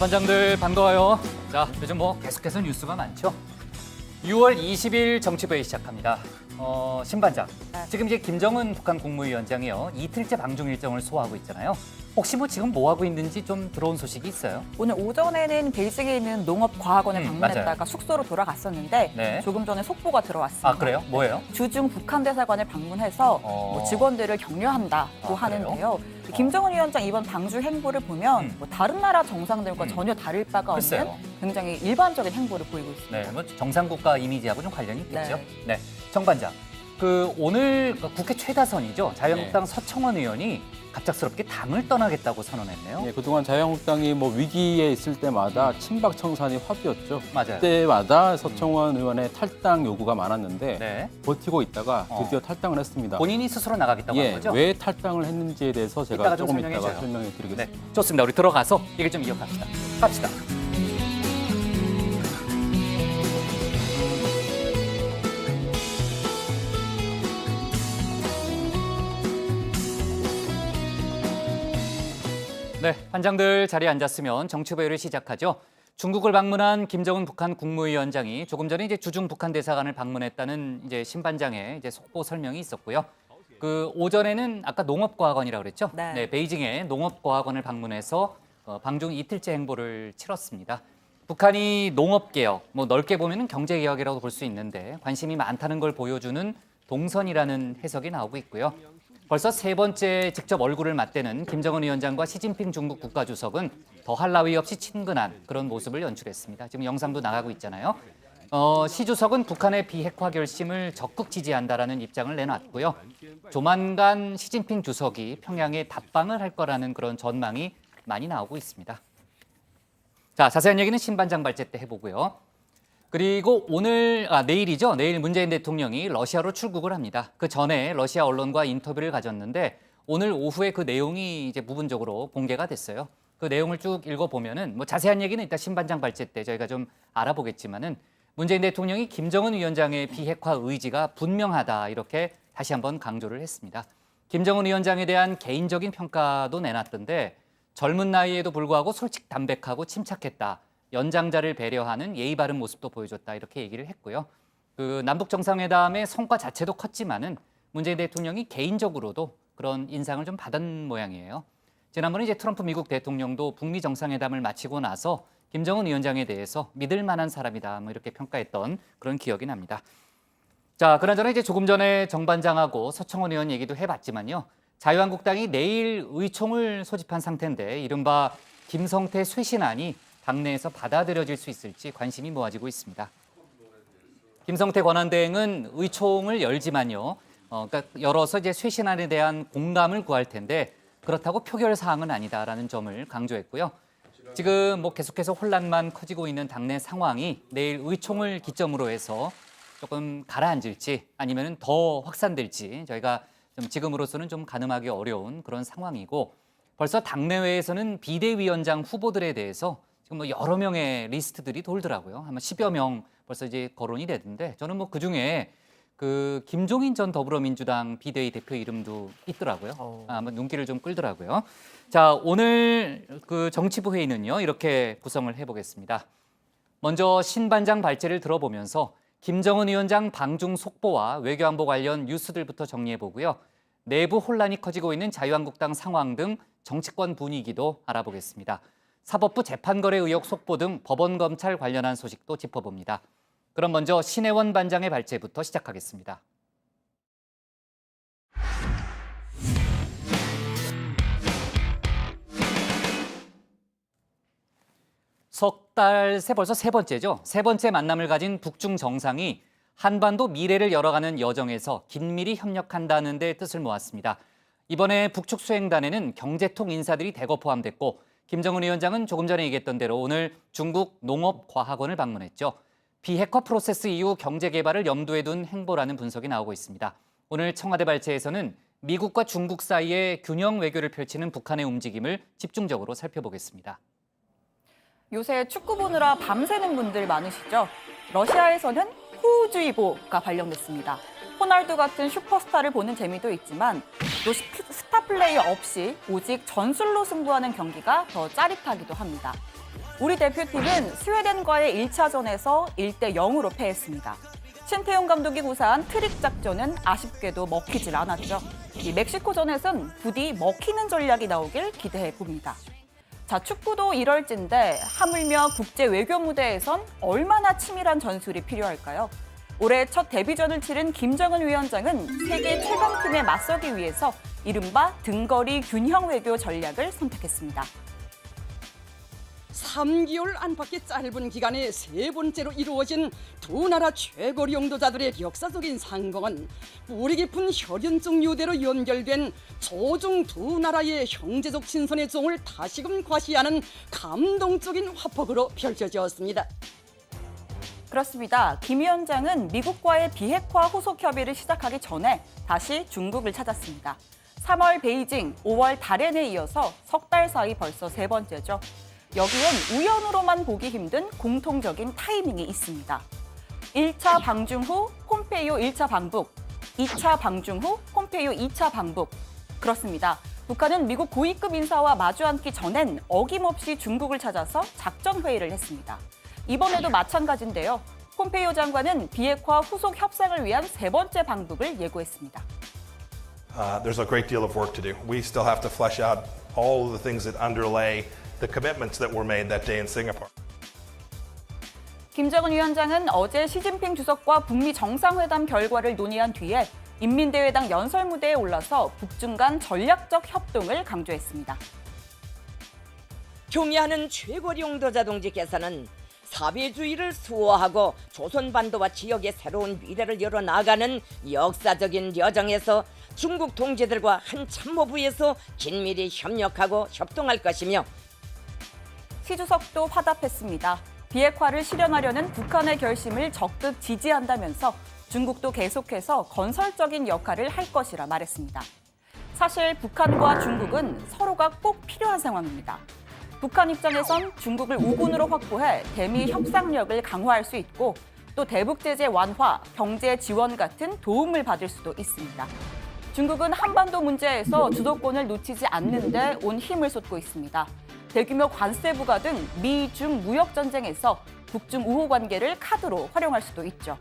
반장들 반가워요. 자, 요즘 계속해서 뉴스가 많죠. 6월 20일 정치부회 시작합니다. 신반장, 지금 이제 김정은 북한 국무위원장이요. 이틀째 방중 일정을 소화하고 있잖아요. 혹시 지금 뭐 하고 있는지 좀 들어온 소식이 있어요? 오늘 오전에는 베이징에 있는 농업과학원을 방문했다가 맞아요. 숙소로 돌아갔었는데 네. 조금 전에 속보가 들어왔습니다. 아, 그래요? 뭐예요? 주중 북한 대사관을 방문해서 직원들을 격려한다고 하는데요. 김정은 위원장 이번 방중 행보를 보면 다른 나라 정상들과 전혀 다를 바가 글쎄요. 없는 굉장히 일반적인 행보를 보이고 있습니다. 네, 정상국가 이미지하고 좀 관련이 있겠죠. 네. 네, 정반장. 오늘 국회 최다선이죠. 자유한국당 서청원 의원이 갑작스럽게 당을 떠나겠다고 선언했네요. 예, 그동안 자유한국당이 위기에 있을 때마다 친박 청산이 화두였죠. 맞아요. 그때마다 서청원 의원의 탈당 요구가 많았는데 네. 버티고 있다가 드디어 탈당을 했습니다. 본인이 스스로 나가겠다고 한 거죠? 왜 탈당을 했는지에 대해서 제가 이따가 좀 조금 이따가 설명해줘요. 설명해 네, 드리겠습니다. 좋습니다. 우리 들어가서 얘기 좀 이어갑시다. 갑시다. 네, 반장들 자리에 앉았으면 정치부회를 시작하죠. 중국을 방문한 김정은 북한 국무위원장이 조금 전에 이제 주중 북한 대사관을 방문했다는 이제 신반장의 이제 속보 설명이 있었고요. 오전에는 아까 농업과학원이라고 그랬죠? 네. 베이징에 농업과학원을 방문해서 방중 이틀째 행보를 치렀습니다. 북한이 농업개혁, 넓게 보면 경제개혁이라고 볼 수 있는데 관심이 많다는 걸 보여주는 동선이라는 해석이 나오고 있고요. 벌써 세 번째 직접 얼굴을 맞대는 김정은 위원장과 시진핑 중국 국가주석은 더할 나위 없이 친근한 그런 모습을 연출했습니다. 지금 영상도 나가고 있잖아요. 시 주석은 북한의 비핵화 결심을 적극 지지한다라는 입장을 내놨고요. 조만간 시진핑 주석이 평양에 답방을 할 거라는 그런 전망이 많이 나오고 있습니다. 자, 자세한 얘기는 신반장 발제 때 해보고요. 그리고 내일이죠. 내일 문재인 대통령이 러시아로 출국을 합니다. 그 전에 러시아 언론과 인터뷰를 가졌는데 오늘 오후에 그 내용이 이제 부분적으로 공개가 됐어요. 그 내용을 쭉 읽어보면은 자세한 얘기는 이따 신반장 발제 때 저희가 좀 알아보겠지만은 문재인 대통령이 김정은 위원장의 비핵화 의지가 분명하다 이렇게 다시 한번 강조를 했습니다. 김정은 위원장에 대한 개인적인 평가도 내놨던데 젊은 나이에도 불구하고 솔직 담백하고 침착했다. 연장자를 배려하는 예의 바른 모습도 보여줬다 이렇게 얘기를 했고요. 남북 정상회담의 성과 자체도 컸지만은 문재인 대통령이 개인적으로도 그런 인상을 좀 받은 모양이에요. 지난번에 이제 트럼프 미국 대통령도 북미 정상회담을 마치고 나서 김정은 위원장에 대해서 믿을 만한 사람이다 이렇게 평가했던 그런 기억이 납니다. 자, 그나저나 이제 조금 전에 정반장하고 서청원 의원 얘기도 해봤지만요. 자유한국당이 내일 의총을 소집한 상태인데 이른바 김성태 쇄신안이 당내에서 받아들여질 수 있을지 관심이 모아지고 있습니다. 김성태 권한대행은 의총을 열지만요. 그러니까 열어서 이제 쇄신안에 대한 공감을 구할 텐데 그렇다고 표결 사항은 아니다라는 점을 강조했고요. 지금 계속해서 혼란만 커지고 있는 당내 상황이 내일 의총을 기점으로 해서 조금 가라앉을지 아니면 더 확산될지 저희가 지금으로서는 좀 가늠하기 어려운 그런 상황이고 벌써 당내외에서는 비대위원장 후보들에 대해서 지금 여러 명의 리스트들이 돌더라고요. 아마 10여 명 벌써 이제 거론이 되던데 저는 그중에 김종인 전 더불어민주당 비대위 대표 이름도 있더라고요. 아마 눈길을 좀 끌더라고요. 자, 오늘 정치부 회의는요. 이렇게 구성을 해보겠습니다. 먼저 신반장 발제를 들어보면서 김정은 위원장 방중 속보와 외교안보 관련 뉴스들부터 정리해보고요. 내부 혼란이 커지고 있는 자유한국당 상황 등 정치권 분위기도 알아보겠습니다. 사법부 재판거래 의혹 속보 등 법원 검찰 관련한 소식도 짚어봅니다. 그럼 먼저 신혜원 반장의 발제부터 시작하겠습니다. 석 달 새 벌써 세 번째죠. 세 번째 만남을 가진 북중 정상이 한반도 미래를 열어가는 여정에서 긴밀히 협력한다는 데 뜻을 모았습니다. 이번에 북측 수행단에는 경제통 인사들이 대거 포함됐고 김정은 위원장은 조금 전에 얘기했던 대로 오늘 중국 농업과학원을 방문했죠. 비핵화 프로세스 이후 경제 개발을 염두에 둔 행보라는 분석이 나오고 있습니다. 오늘 청와대 발제에서는 미국과 중국 사이에 균형 외교를 펼치는 북한의 움직임을 집중적으로 살펴보겠습니다. 요새 축구 보느라 밤새는 분들 많으시죠? 러시아에서는 호우주의보가 발령됐습니다. 호날두 같은 슈퍼스타를 보는 재미도 있지만 또 스타 플레이어 없이 오직 전술로 승부하는 경기가 더 짜릿하기도 합니다. 우리 대표팀은 스웨덴과의 1차전에서 1대 0으로 패했습니다. 신태용 감독이 구사한 트릭 작전은 아쉽게도 먹히질 않았죠. 이 멕시코전에선 부디 먹히는 전략이 나오길 기대해 봅니다. 자, 축구도 이럴진데 하물며 국제 외교 무대에선 얼마나 치밀한 전술이 필요할까요? 올해 첫 데뷔전을 치른 김정은 위원장은 세계 최강팀에 맞서기 위해서 이른바 등거리 균형 외교 전략을 선택했습니다. 3개월 안팎의 짧은 기간에 세 번째로 이루어진 두 나라 최고리 용도자들의 역사적인 상봉은 뿌리 깊은 혈연적 유대로 연결된 조중 두 나라의 형제적 친선의 종을 다시금 과시하는 감동적인 화폭으로 펼쳐졌습니다. 그렇습니다. 김 위원장은 미국과의 비핵화 후속 협의를 시작하기 전에 다시 중국을 찾았습니다. 3월 베이징, 5월 다롄에 이어서 석 달 사이 벌써 세 번째죠. 여기엔 우연으로만 보기 힘든 공통적인 타이밍이 있습니다. 1차 방중 후 폼페이오 1차 방북, 2차 방중 후 폼페이오 2차 방북. 그렇습니다. 북한은 미국 고위급 인사와 마주 앉기 전엔 어김없이 중국을 찾아서 작전 회의를 했습니다. 이번에도 마찬가지인데요. 폼페이오 장관은 비핵화 후속 협상을 위한 세 번째 방북을 예고했습니다. There's a great deal of work to do. We still have to flesh out all of the things that underlay the commitments that were made that day in Singapore. 김정은 위원장은 어제 시진핑 주석과 북미 정상회담 결과를 논의한 뒤에 인민대회당 연설 무대에 올라서 북중 간 전략적 협동을 강조했습니다. 경의하는 최고리 용도자 동지께서는 사회주의를 수호하고 조선반도와 지역의 새로운 미래를 열어나가는 역사적인 여정에서 중국 동지들과 한 참모부에서 긴밀히 협력하고 협동할 것이며 시 주석도 화답했습니다. 비핵화를 실현하려는 북한의 결심을 적극 지지한다면서 중국도 계속해서 건설적인 역할을 할 것이라 말했습니다. 사실 북한과 중국은 서로가 꼭 필요한 상황입니다. 북한 입장에선 중국을 우군으로 확보해 대미 협상력을 강화할 수 있고 또 대북 제재 완화, 경제 지원 같은 도움을 받을 수도 있습니다. 중국은 한반도 문제에서 주도권을 놓치지 않는 데 온 힘을 쏟고 있습니다. 대규모 관세 부과 등 미-중 무역 전쟁에서 북중 우호 관계를 카드로 활용할 수도 있죠.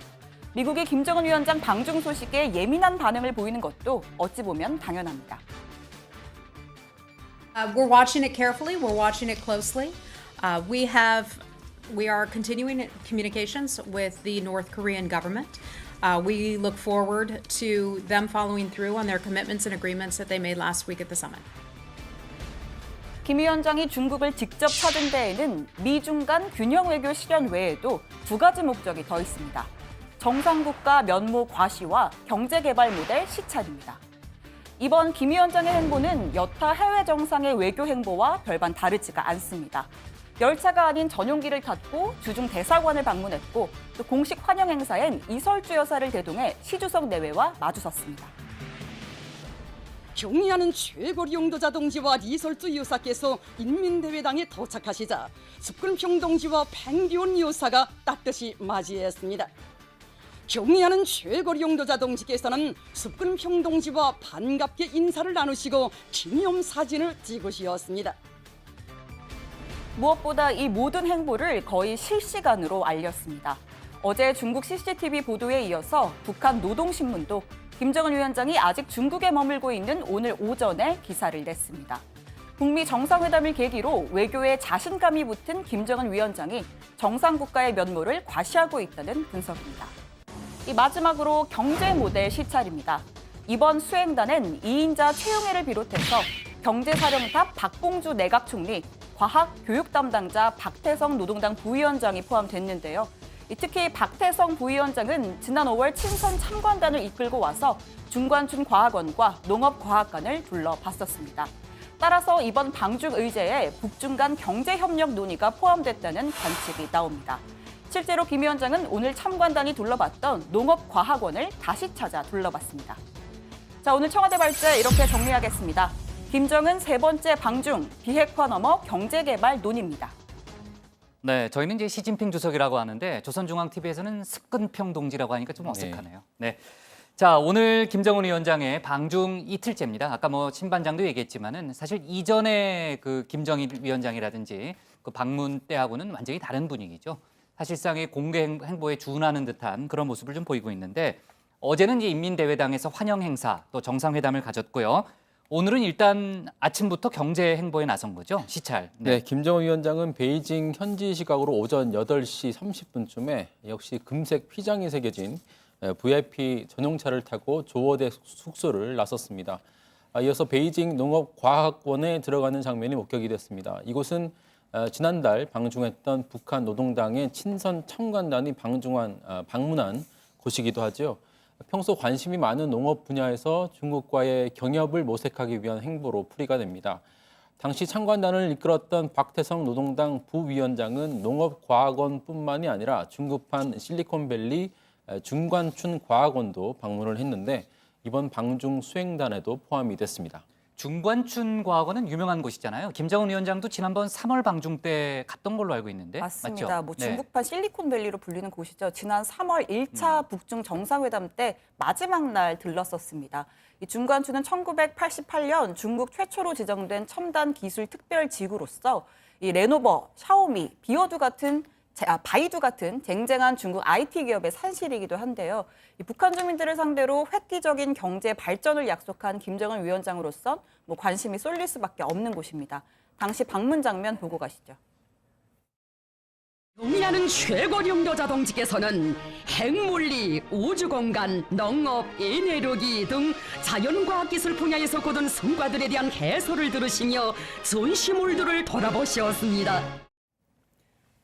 미국이 김정은 위원장 방중 소식에 예민한 반응을 보이는 것도 어찌 보면 당연합니다. We're watching it carefully. We're watching it closely. We are continuing communications with the North Korean government. We look forward to them following through on their commitments and agreements that they made last week at the summit. 김 위원장이 중국을 직접 찾은 데에는 미중 간 균형 외교 실현 외에도 두 가지 목적이 더 있습니다. 정상국가 면모 과시와 경제개발 모델 시찰입니다. 이번 김 위원장의 행보는 여타 해외 정상의 외교 행보와 별반 다르지가 않습니다. 열차가 아닌 전용기를 탔고 주중 대사관을 방문했고 또 공식 환영 행사엔 이설주 여사를 대동해 시 주석 내외와 마주섰습니다. 경의하는 최고리 용도자 동지와 리설주 여사께서 인민대회당에 도착하시자 습근평 동지와 팽디온 여사가 따뜻이 맞이했습니다. 경의하는 최고리 용도자 동지께서는 습근평 동지와 반갑게 인사를 나누시고 기념사진을 찍으셨습니다. 무엇보다 이 모든 행보를 거의 실시간으로 알렸습니다. 어제 중국 CCTV 보도에 이어서 북한 노동신문도 김정은 위원장이 아직 중국에 머물고 있는 오늘 오전에 기사를 냈습니다. 북미 정상회담을 계기로 외교에 자신감이 붙은 김정은 위원장이 정상국가의 면모를 과시하고 있다는 분석입니다. 이 마지막으로 경제 모델 시찰입니다. 이번 수행단엔 이인자 최용해를 비롯해서 경제사령탑 박봉주 내각총리, 과학, 교육 담당자 박태성 노동당 부위원장이 포함됐는데요. 특히 박태성 부위원장은 지난 5월 친선 참관단을 이끌고 와서 중관춘 과학원과 농업과학관을 둘러봤었습니다. 따라서 이번 방중 의제에 북중 간 경제협력 논의가 포함됐다는 관측이 나옵니다. 실제로 김 위원장은 오늘 참관단이 둘러봤던 농업과학원을 다시 찾아 둘러봤습니다. 자, 오늘 청와대 발제 이렇게 정리하겠습니다. 김정은 세 번째 방중, 비핵화 넘어 경제개발 논의입니다. 네, 저희는 이제 시진핑 주석이라고 하는데 조선중앙TV에서는 습근평 동지라고 하니까 좀 어색하네요. 네. 자, 오늘 김정은 위원장의 방중 이틀째입니다. 아까 뭐 신반장도 얘기했지만은 사실 이전에 그 김정일 위원장이라든지 그 방문 때하고는 완전히 다른 분위기죠. 사실상의 공개 행보에 준하는 듯한 그런 모습을 좀 보이고 있는데 어제는 이제 인민대회당에서 환영 행사 또 정상회담을 가졌고요. 오늘은 일단 아침부터 경제 행보에 나선 거죠. 시찰. 네, 김정은 위원장은 베이징 현지 시각으로 오전 8시 30분쯤에 역시 금색 휘장이 새겨진 VIP 전용차를 타고 조어대 숙소를 나섰습니다. 이어서 베이징 농업과학원에 들어가는 장면이 목격이 됐습니다. 이곳은 지난달 방중했던 북한 노동당의 친선 참관단이 방문한 곳이기도 하죠. 평소 관심이 많은 농업 분야에서 중국과의 경협을 모색하기 위한 행보로 풀이가 됩니다. 당시 참관단을 이끌었던 박태성 노동당 부위원장은 농업과학원뿐만이 아니라 중국판 실리콘밸리 중관춘 과학원도 방문을 했는데 이번 방중 수행단에도 포함이 됐습니다. 중관춘 과학원은 유명한 곳이잖아요. 김정은 위원장도 지난번 3월 방중 때 갔던 걸로 알고 있는데 맞습니다. 맞죠? 뭐 네. 중국판 실리콘밸리로 불리는 곳이죠. 지난 3월 1차 북중 정상회담 때 마지막 날 들렀었습니다. 이 중관춘은 1988년 중국 최초로 지정된 첨단 기술 특별 지구로서 이 레노버, 샤오미, 바이두 같은 쟁쟁한 중국 IT 기업의 산실이기도 한데요. 이 북한 주민들을 상대로 획기적인 경제 발전을 약속한 김정은 위원장으로선 뭐 관심이 쏠릴 수밖에 없는 곳입니다. 당시 방문 장면 보고 가시죠. 용이하는 최고령도 자동직에서는 핵물리, 우주공간, 농업, 에너지 등 자연과학기술 분야에서 거둔 성과들에 대한 해설을 들으시며 전시물들을 돌아보셨습니다.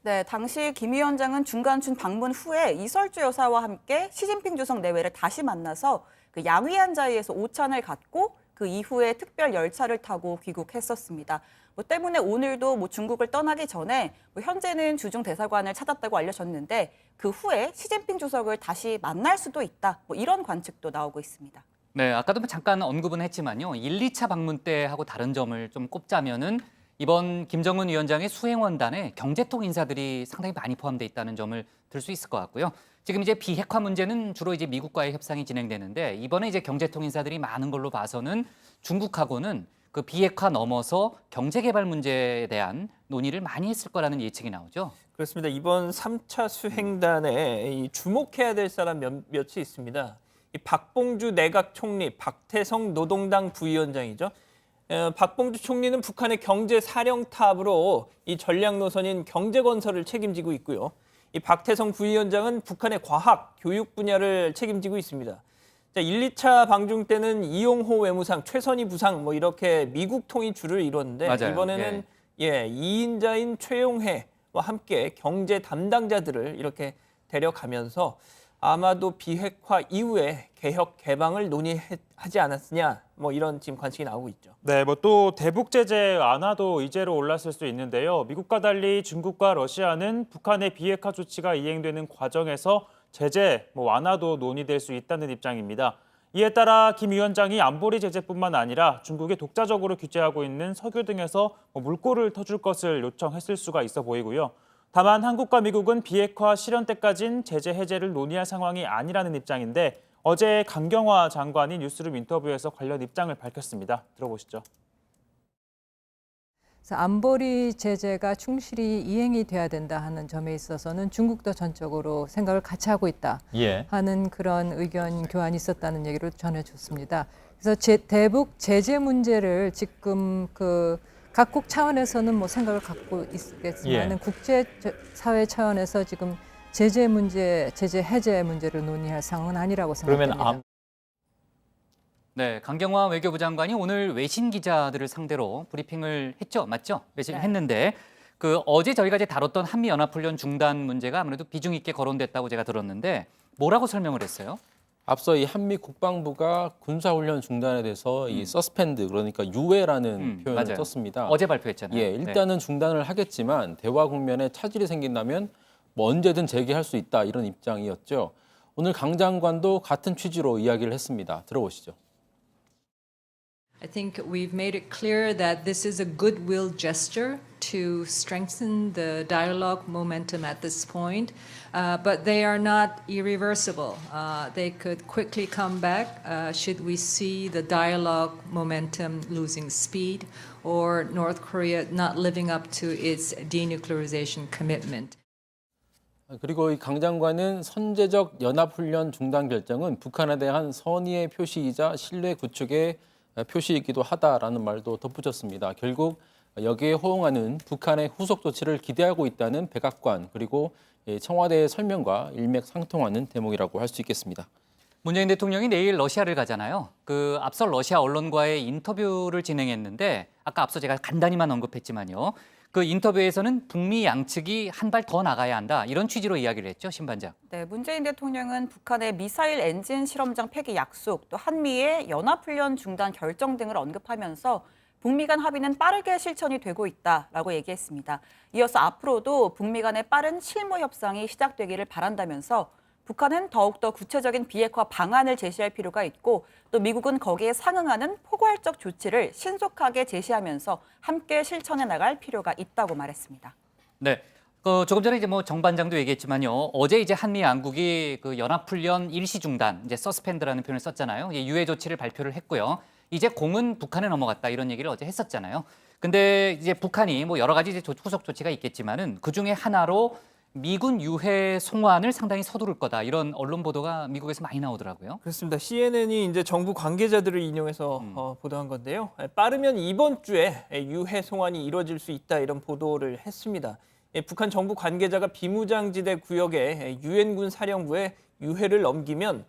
네, 당시 김 위원장은 중간춘 방문 후에 이설주 여사와 함께 시진핑 주석 내외를 다시 만나서 그 양위안 자리에서 오찬을 갖고 그 이후에 특별 열차를 타고 귀국했었습니다. 뭐 때문에 오늘도 뭐 중국을 떠나기 전에 뭐 현재는 주중 대사관을 찾았다고 알려졌는데 그 후에 시진핑 주석을 다시 만날 수도 있다. 뭐 이런 관측도 나오고 있습니다. 네, 아까도 잠깐 언급은 했지만요. 1, 2차 방문 때하고 다른 점을 좀 꼽자면은 이번 김정은 위원장의 수행원단에 경제통 인사들이 상당히 많이 포함돼 있다는 점을 들 수 있을 것 같고요. 지금 이제 비핵화 문제는 주로 이제 미국과의 협상이 진행되는데 이번에 이제 경제통 인사들이 많은 걸로 봐서는 중국하고는 그 비핵화 넘어서 경제개발 문제에 대한 논의를 많이 했을 거라는 예측이 나오죠. 그렇습니다. 이번 3차 수행단에 이 주목해야 될 사람 몇이 있습니다. 이 박봉주 내각 총리, 박태성 노동당 부위원장이죠. 박봉주 총리는 북한의 경제 사령탑으로 이 전략 노선인 경제 건설을 책임지고 있고요. 이 박태성 부위원장은 북한의 과학, 교육 분야를 책임지고 있습니다. 자, 1, 2차 방중 때는 이용호 외무상, 최선희 부상 뭐 이렇게 미국 통이 주를 이뤘는데 맞아요. 이번에는 2인자인 최용해와 함께 경제 담당자들을 이렇게 데려가면서 아마도 비핵화 이후에 개혁 개방을 논의하지 않았느냐 뭐 이런 지금 관측이 나오고 있죠. 네, 뭐 또 대북 제재 완화도 의제로 올랐을 수 있는데요. 미국과 달리 중국과 러시아는 북한의 비핵화 조치가 이행되는 과정에서 제재 완화도 논의될 수 있다는 입장입니다. 이에 따라 김 위원장이 안보리 제재뿐만 아니라 중국이 독자적으로 규제하고 있는 석유 등에서 물꼬를 터줄 것을 요청했을 수가 있어 보이고요. 다만 한국과 미국은 비핵화 실현 때까진 제재 해제를 논의할 상황이 아니라는 입장인데 어제 강경화 장관이 뉴스룸 인터뷰에서 관련 입장을 밝혔습니다. 들어보시죠. 그래서 안보리 제재가 충실히 이행이 돼야 된다 하는 점에 있어서는 중국도 전적으로 생각을 같이 하고 있다 하는 그런 의견 교환이 있었다는 얘기를 전해줬습니다. 그래서 대북 제재 문제를 지금 각국 차원에서는 뭐 생각을 갖고 있겠지만은 국제사회 차원에서 지금 제재 해제 문제를 논의할 상황은 아니라고 생각합니다. 네, 강경화 외교부 장관이 오늘 외신 기자들을 상대로 브리핑을 했죠, 맞죠? 했는데 그 어제 저희가 이제 다뤘던 한미 연합훈련 중단 문제가 아무래도 비중 있게 거론됐다고 제가 들었는데 뭐라고 설명을 했어요? 앞서 이 한미 국방부가 군사훈련 중단에 대해서 이 서스펜드 그러니까 유예라는 표현을 맞아요. 썼습니다. 어제 발표했잖아요. 예, 일단은 중단을 하겠지만 대화 국면에 차질이 생긴다면 뭐 언제든 재개할 수 있다 이런 입장이었죠. 오늘 강 장관도 같은 취지로 이야기를 했습니다. 들어보시죠. I think we've made it clear that this is a goodwill gesture to strengthen the dialogue momentum at this point, but they are not irreversible. They could quickly come back should we see the dialogue momentum losing speed or North Korea not living up to its denuclearization commitment. 그리고 이 강 장관은 선제적 연합훈련 중단 결정은 북한에 대한 선의의 표시이자 신뢰 구축의 표시이기도 하다라는 말도 덧붙였습니다. 결국 여기에 호응하는 북한의 후속 조치를 기대하고 있다는 백악관 그리고 청와대의 설명과 일맥상통하는 대목이라고 할 수 있겠습니다. 문재인 대통령이 내일 러시아를 가잖아요. 그 앞서 러시아 언론과의 인터뷰를 진행했는데 아까 앞서 제가 간단히만 언급했지만요. 그 인터뷰에서는 북미 양측이 한 발 더 나가야 한다. 이런 취지로 이야기를 했죠, 신 반장. 네, 문재인 대통령은 북한의 미사일 엔진 실험장 폐기 약속, 또 한미의 연합훈련 중단 결정 등을 언급하면서 북미 간 합의는 빠르게 실천이 되고 있다라고 얘기했습니다. 이어서 앞으로도 북미 간의 빠른 실무 협상이 시작되기를 바란다면서 북한은 더욱더 구체적인 비핵화 방안을 제시할 필요가 있고 또 미국은 거기에 상응하는 포괄적 조치를 신속하게 제시하면서 함께 실천해 나갈 필요가 있다고 말했습니다. 네. 조금 전에 이제 뭐 정 반장도 얘기했지만요. 어제 이제 한미 양국이 그 연합훈련 일시 중단, 이제 서스펜드라는 표현을 썼잖아요. 유예 조치를 발표를 했고요. 이제 공은 북한에 넘어갔다 이런 얘기를 어제 했었잖아요. 근데 이제 북한이 뭐 여러 가지 이제 후속 조치가 있겠지만은 그 중에 하나로 미군 유해 송환을 상당히 서두를 거다 이런 언론 보도가 미국에서 많이 나오더라고요. 그렇습니다. CNN이 이제 정부 관계자들을 인용해서 보도한 건데요. 빠르면 이번 주에 유해 송환이 이뤄질 수 있다 이런 보도를 했습니다. 북한 정부 관계자가 비무장지대 구역에 유엔군 사령부에 유해를 넘기면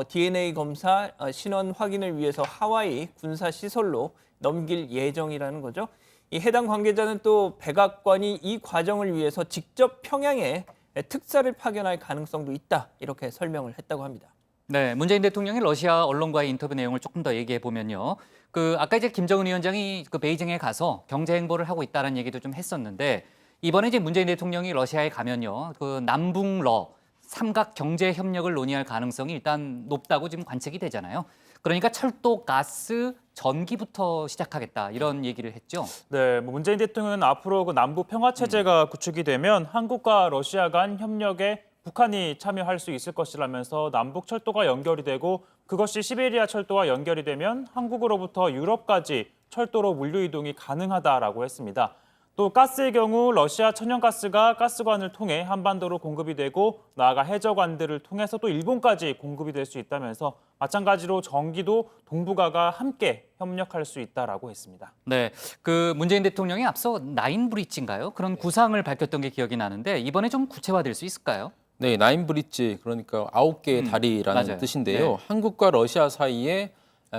DNA 검사, 신원 확인을 위해서 하와이 군사 시설로 넘길 예정이라는 거죠. 이 해당 관계자는 또 백악관이 이 과정을 위해서 직접 평양에 특사를 파견할 가능성도 있다 이렇게 설명을 했다고 합니다. 네, 문재인 대통령이 러시아 언론과의 인터뷰 내용을 조금 더 얘기해 보면요. 아까 이제 김정은 위원장이 그 베이징에 가서 경제 행보를 하고 있다는 얘기도 좀 했었는데 이번에 이제 문재인 대통령이 러시아에 가면요. 그 남북러 삼각 경제 협력을 논의할 가능성이 일단 높다고 지금 관측이 되잖아요. 그러니까 철도, 가스, 전기부터 시작하겠다 이런 얘기를 했죠. 네, 문재인 대통령은 앞으로 그 남북 평화 체제가 구축이 되면 한국과 러시아 간 협력에 북한이 참여할 수 있을 것이라면서 남북 철도가 연결이 되고 그것이 시베리아 철도와 연결이 되면 한국으로부터 유럽까지 철도로 물류 이동이 가능하다라고 했습니다. 또 가스의 경우 러시아 천연가스가 가스관을 통해 한반도로 공급이 되고 나아가 해저관들을 통해서 또 일본까지 공급이 될 수 있다면서 마찬가지로 전기도 동북아가 함께 협력할 수 있다라고 했습니다. 네, 그 문재인 대통령이 앞서 나인 브릿지인가요? 그런 구상을 밝혔던 게 기억이 나는데 이번에 좀 구체화될 수 있을까요? 네, 나인 브릿지 그러니까 9개의 다리라는 맞아요. 뜻인데요. 네. 한국과 러시아 사이에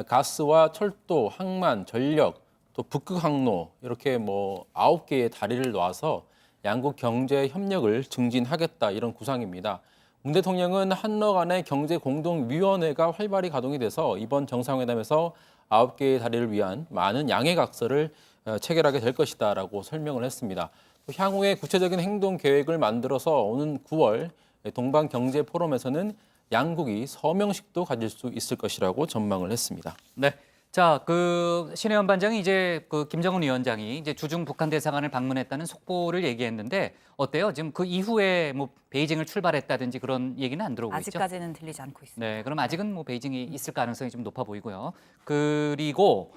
가스와 철도, 항만, 전력 또 북극 항로 이렇게 9개의 다리를 놔서 양국 경제 협력을 증진하겠다 이런 구상입니다. 문 대통령은 한러 간의 경제 공동위원회가 활발히 가동이 돼서 이번 정상회담에서 9개의 다리를 위한 많은 양해각서를 체결하게 될 것이다라고 설명을 했습니다. 또 향후에 구체적인 행동 계획을 만들어서 오는 9월 동방경제포럼에서는 양국이 서명식도 가질 수 있을 것이라고 전망을 했습니다. 네. 자, 신혜원 반장이 이제 김정은 위원장이 이제 주중 북한 대사관을 방문했다는 속보를 얘기했는데 어때요? 지금 그 이후에 뭐 베이징을 출발했다든지 그런 얘기는 안 들어오고 있죠? 아직까지는 들리지 않고 있습니다. 네, 그럼 아직은 뭐 베이징이 있을 가능성이 좀 높아 보이고요. 그리고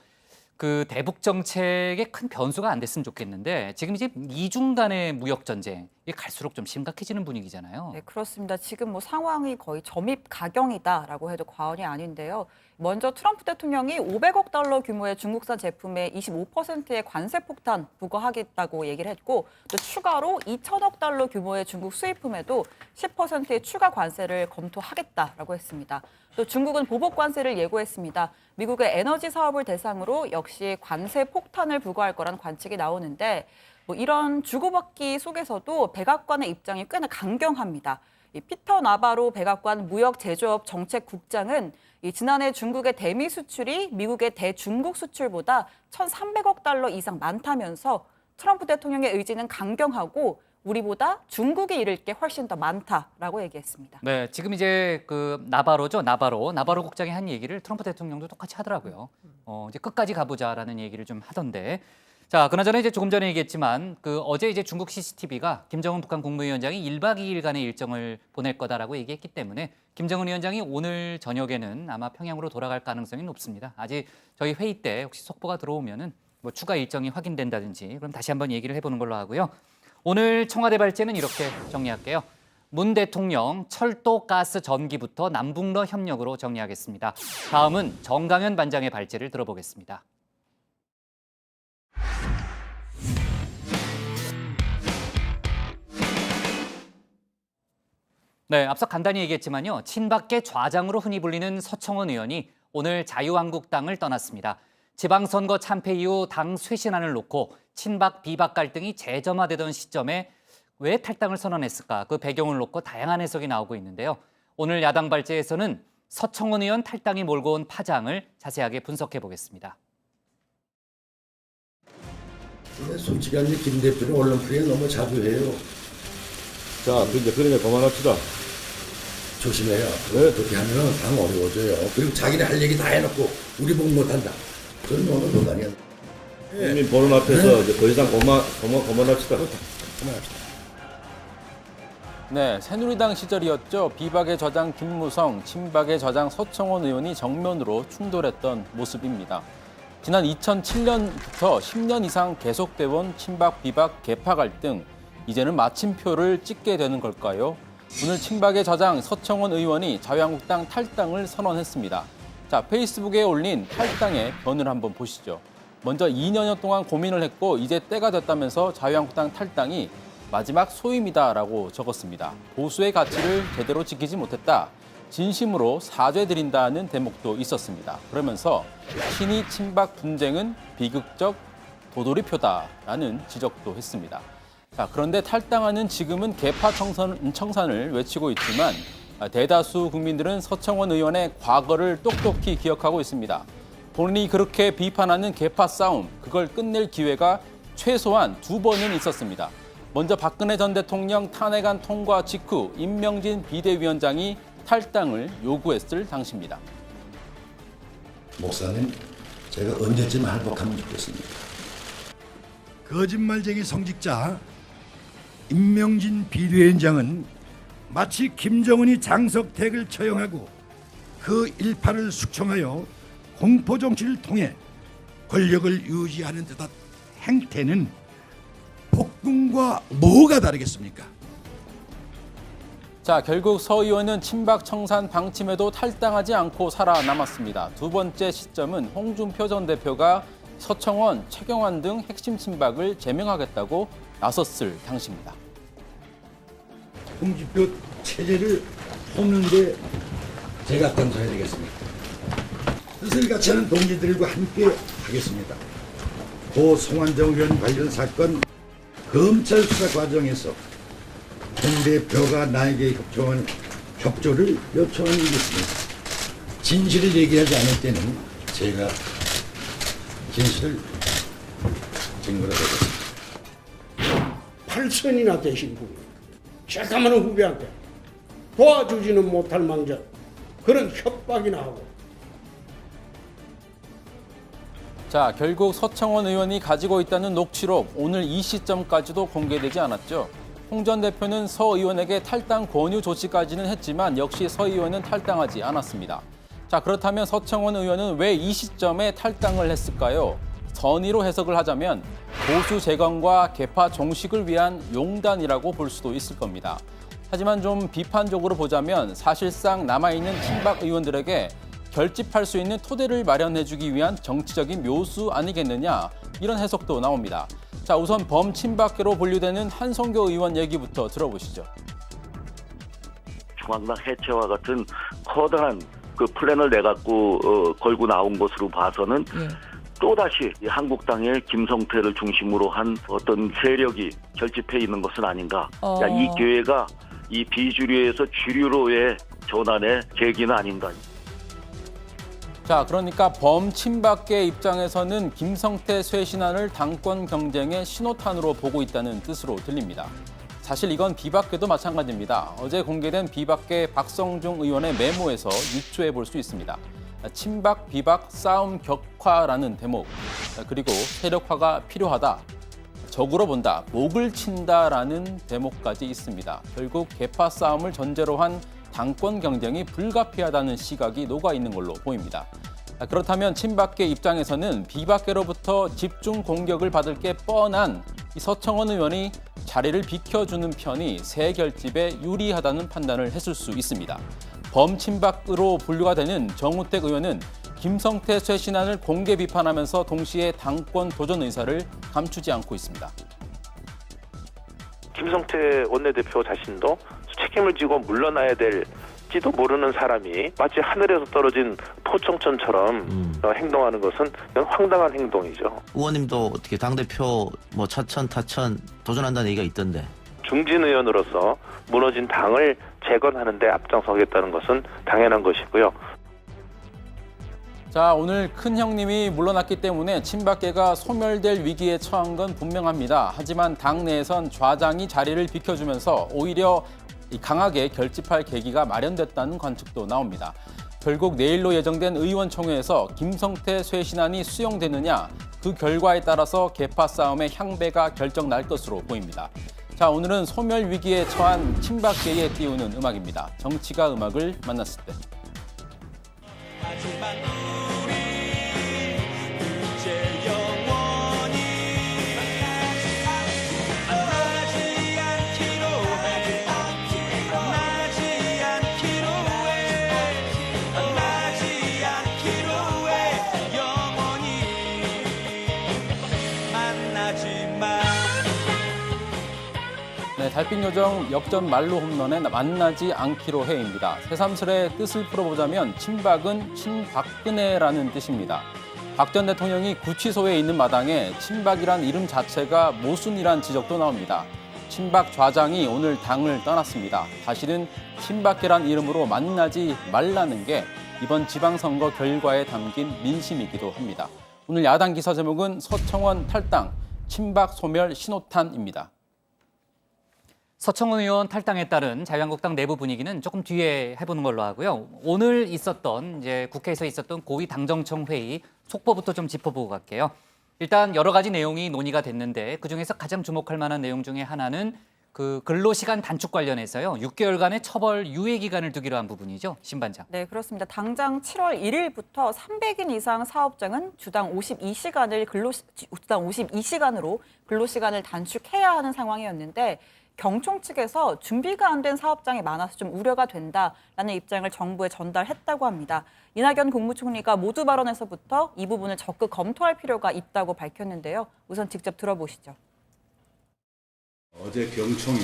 그 대북 정책에 큰 변수가 안 됐으면 좋겠는데 지금 이제 미중 간의 무역 전쟁 이게 갈수록 좀 심각해지는 분위기잖아요. 네, 그렇습니다. 지금 뭐 상황이 거의 점입 가경이다라고 해도 과언이 아닌데요. 먼저 트럼프 대통령이 500억 달러 규모의 중국산 제품에 25%의 관세 폭탄 부과하겠다고 얘기를 했고 또 추가로 2천억 달러 규모의 중국 수입품에도 10%의 추가 관세를 검토하겠다라고 했습니다. 또 중국은 보복 관세를 예고했습니다. 미국의 에너지 사업을 대상으로 역시 관세 폭탄을 부과할 거란 관측이 나오는데 뭐 이런 주고받기 속에서도 백악관의 입장이 꽤나 강경합니다. 피터 나바로 백악관 무역제조업 정책국장은 지난해 중국의 대미 수출이 미국의 대중국 수출보다 1,300억 달러 이상 많다면서 트럼프 대통령의 의지는 강경하고 우리보다 중국이 잃을 게 훨씬 더 많다라고 얘기했습니다. 네, 지금 이제 그 나바로 국장이 한 얘기를 트럼프 대통령도 똑같이 하더라고요. 이제 끝까지 가보자라는 얘기를 좀 하던데. 자, 그나저나 이제 조금 전에 얘기했지만 어제 이제 중국 CCTV가 김정은 북한 국무위원장이 1박 2일간의 일정을 보낼 거다라고 얘기했기 때문에 김정은 위원장이 오늘 저녁에는 아마 평양으로 돌아갈 가능성이 높습니다. 아직 저희 회의 때 혹시 속보가 들어오면은 뭐 추가 일정이 확인된다든지 그럼 다시 한번 얘기를 해보는 걸로 하고요. 오늘 청와대 발제는 이렇게 정리할게요. 문 대통령 철도, 가스, 전기부터 남북러 협력으로 정리하겠습니다. 다음은 정강현 반장의 발제를 들어보겠습니다. 네, 앞서 간단히 얘기했지만요. 친박계 좌장으로 흔히 불리는 서청원 의원이 오늘 자유한국당을 떠났습니다. 지방선거 참패 이후 당 쇄신안을 놓고 친박 비박 갈등이 재점화되던 시점에 왜 탈당을 선언했을까? 그 배경을 놓고 다양한 해석이 나오고 있는데요. 오늘 야당 발제에서는 서청원 의원 탈당이 몰고 온 파장을 자세하게 분석해 보겠습니다. 솔직한 김 대표는 언론프레에 너무 자주 해요. 자, 이제 그러냐 그만합시다. 조심해요. 그렇게 하면 당 어려워져요. 그리고 자기네 할 얘기 다 해놓고 우리 보고 못한다. 그건 너무 노단이야. 국민 보는 앞에서 이제 더 이상 그만합시다. 그만합시다. 네, 새누리당 시절이었죠. 비박의 저장 김무성, 친박의 저장 서청원 의원이 정면으로 충돌했던 모습입니다. 지난 2007년부터 10년 이상 계속돼온 친박 비박 계파 갈등, 이제는 마침표를 찍게 되는 걸까요? 오늘 친박의 저장 서청원 의원이 자유한국당 탈당을 선언했습니다. 자, 페이스북에 올린 탈당의 변을 한번 보시죠. 먼저 2년여 동안 고민을 했고 이제 때가 됐다면서 자유한국당 탈당이 마지막 소임이다라고 적었습니다. 보수의 가치를 제대로 지키지 못했다. 진심으로 사죄드린다는 대목도 있었습니다. 그러면서 친이 친박 분쟁은 비극적 도돌이표다라는 지적도 했습니다. 자, 그런데 탈당하는 지금은 개파 청산을 외치고 있지만 대다수 국민들은 서청원 의원의 과거를 똑똑히 기억하고 있습니다. 본인이 그렇게 비판하는 개파 싸움, 그걸 끝낼 기회가 최소한 2번은 있었습니다. 먼저 박근혜 전 대통령 탄핵안 통과 직후 임명진 비대위원장이 탈당을 요구했을 당시입니다. 목사님, 제가 언제쯤 할복하면 좋겠습니까? 거짓말쟁이 성직자 임명진 비대위원장은 마치 김정은이 장석택을 처형하고 그 일파를 숙청하여 공포정치를 통해 권력을 유지하는 듯한 행태는 폭군과 뭐가 다르겠습니까? 자, 결국 서 의원은 친박 청산 방침에도 탈당하지 않고 살아남았습니다. 두 번째 시점은 홍준표 전 대표가 서청원, 최경환 등 핵심 친박을 제명하겠다고 나섰을 당시입니다. 홍준표 체제를 뽑는데 제가 앞장서야 되겠습니다. 뜻을 같이 하는 동지들과 함께 하겠습니다. 고 송환정 의원 관련 사건 검찰 수사 과정에서 홍 대표가 나에게 요청한 협조를 요청한 일이 있습니다. 진실을 얘기하지 않을 때는 제가 진실을 증거로 하겠습니다. 8선이나 되신 분, 새까마는 후배한테 도와주지는 못할 망정 그런 협박이나 하고. 자, 결국 서청원 의원이 가지고 있다는 녹취록, 오늘 이 시점까지도 공개되지 않았죠. 홍 전 대표는 서 의원에게 탈당 권유 조치까지는 했지만 역시 서 의원은 탈당하지 않았습니다. 자, 그렇다면 서청원 의원은 왜 이 시점에 탈당을 했을까요? 선의로 해석을 하자면 보수 재건과 개파 종식을 위한 용단이라고 볼 수도 있을 겁니다. 하지만 좀 비판적으로 보자면 사실상 남아있는 친박 의원들에게 결집할 수 있는 토대를 마련해주기 위한 정치적인 묘수 아니겠느냐, 이런 해석도 나옵니다. 자, 우선 범친박계로 분류되는 한성교 의원 얘기부터 들어보시죠. 중앙당 해체와 같은 커다란 그 플랜을 내갖고 걸고 나온 것으로 봐서는 또다시 한국당의 김성태를 중심으로 한 어떤 세력이 결집해 있는 것은 아닌가. 이 기회가 이 비주류에서 주류로의 전환의 계기는 아닌가. 자, 그러니까 범친박계 입장에서는 김성태 쇄신안을 당권 경쟁의 신호탄으로 보고 있다는 뜻으로 들립니다. 사실 이건 비박계도 마찬가지입니다. 어제 공개된 비박계 박성중 의원의 메모에서 유추해 볼 수 있습니다. 친박, 비박, 싸움 격화라는 대목, 그리고 세력화가 필요하다, 적으로 본다, 목을 친다라는 대목까지 있습니다. 결국 계파 싸움을 전제로 한 당권 경쟁이 불가피하다는 시각이 녹아 있는 걸로 보입니다. 그렇다면 친박계 입장에서는 비박계로부터 집중 공격을 받을 게 뻔한 이 서청원 의원이 자리를 비켜주는 편이 새 결집에 유리하다는 판단을 했을 수 있습니다. 범친박으로 분류가 되는 정우택 의원은 김성태 쇄신안을 공개 비판하면서 동시에 당권 도전 의사를 감추지 않고 있습니다. 김성태 원내대표 자신도 책임을 지고 물러나야 될지도 모르는 사람이 마치 하늘에서 떨어진 포청천처럼 행동하는 것은 황당한 행동이죠. 의원님도 어떻게 당대표 뭐 차천, 타천 도전한다는 얘기가 있던데. 중진 의원으로서 무너진 당을 재건하는 데 앞장서겠다는 것은 당연한 것이고요. 자, 오늘 큰 형님이 물러났기 때문에 친박계가 소멸될 위기에 처한 건 분명합니다. 하지만 당내에선 좌장이 자리를 비켜주면서 오히려 강하게 결집할 계기가 마련됐다는 관측도 나옵니다. 결국 내일로 예정된 의원총회에서 김성태 쇄신안이 수용되느냐, 그 결과에 따라서 계파 싸움의 향배가 결정날 것으로 보입니다. 자, 오늘은 소멸 위기에 처한 친박계에 띄우는 음악입니다. 정치가 음악을 만났을 때. 네, 달빛요정 역전 만루 홈런에 만나지 않기로 해입니다. 새삼스레 뜻을 풀어보자면 친박은 친박근혜라는 뜻입니다. 박 전 대통령이 구치소에 있는 마당에 친박이란 이름 자체가 모순이란 지적도 나옵니다. 친박 좌장이 오늘 당을 떠났습니다. 다시는 친박계란 이름으로 만나지 말라는 게 이번 지방선거 결과에 담긴 민심이기도 합니다. 오늘 야당 기사 제목은 서청원 탈당, 친박 소멸 신호탄입니다. 서청원 의원 탈당에 따른 자유한국당 내부 분위기는 조금 뒤에 해보는 걸로 하고요. 오늘 있었던 이제 국회에서 있었던 고위 당정청 회의 속보부터 좀 짚어보고 갈게요. 일단 여러 가지 내용이 논의가 됐는데 그중에서 가장 주목할 만한 내용 중에 하나는 그 근로시간 단축 관련해서요. 6개월간의 처벌 유예 기간을 두기로 한 부분이죠. 신반장. 네, 그렇습니다. 당장 7월 1일부터 300인 이상 사업장은 주당 52시간으로 근로시간을 단축해야 하는 상황이었는데 경총 측에서 준비가 안 된 사업장이 많아서 좀 우려가 된다라는 입장을 정부에 전달했다고 합니다. 이낙연 국무총리가 모두 발언에서부터 이 부분을 적극 검토할 필요가 있다고 밝혔는데요. 우선 직접 들어보시죠. 어제 경총이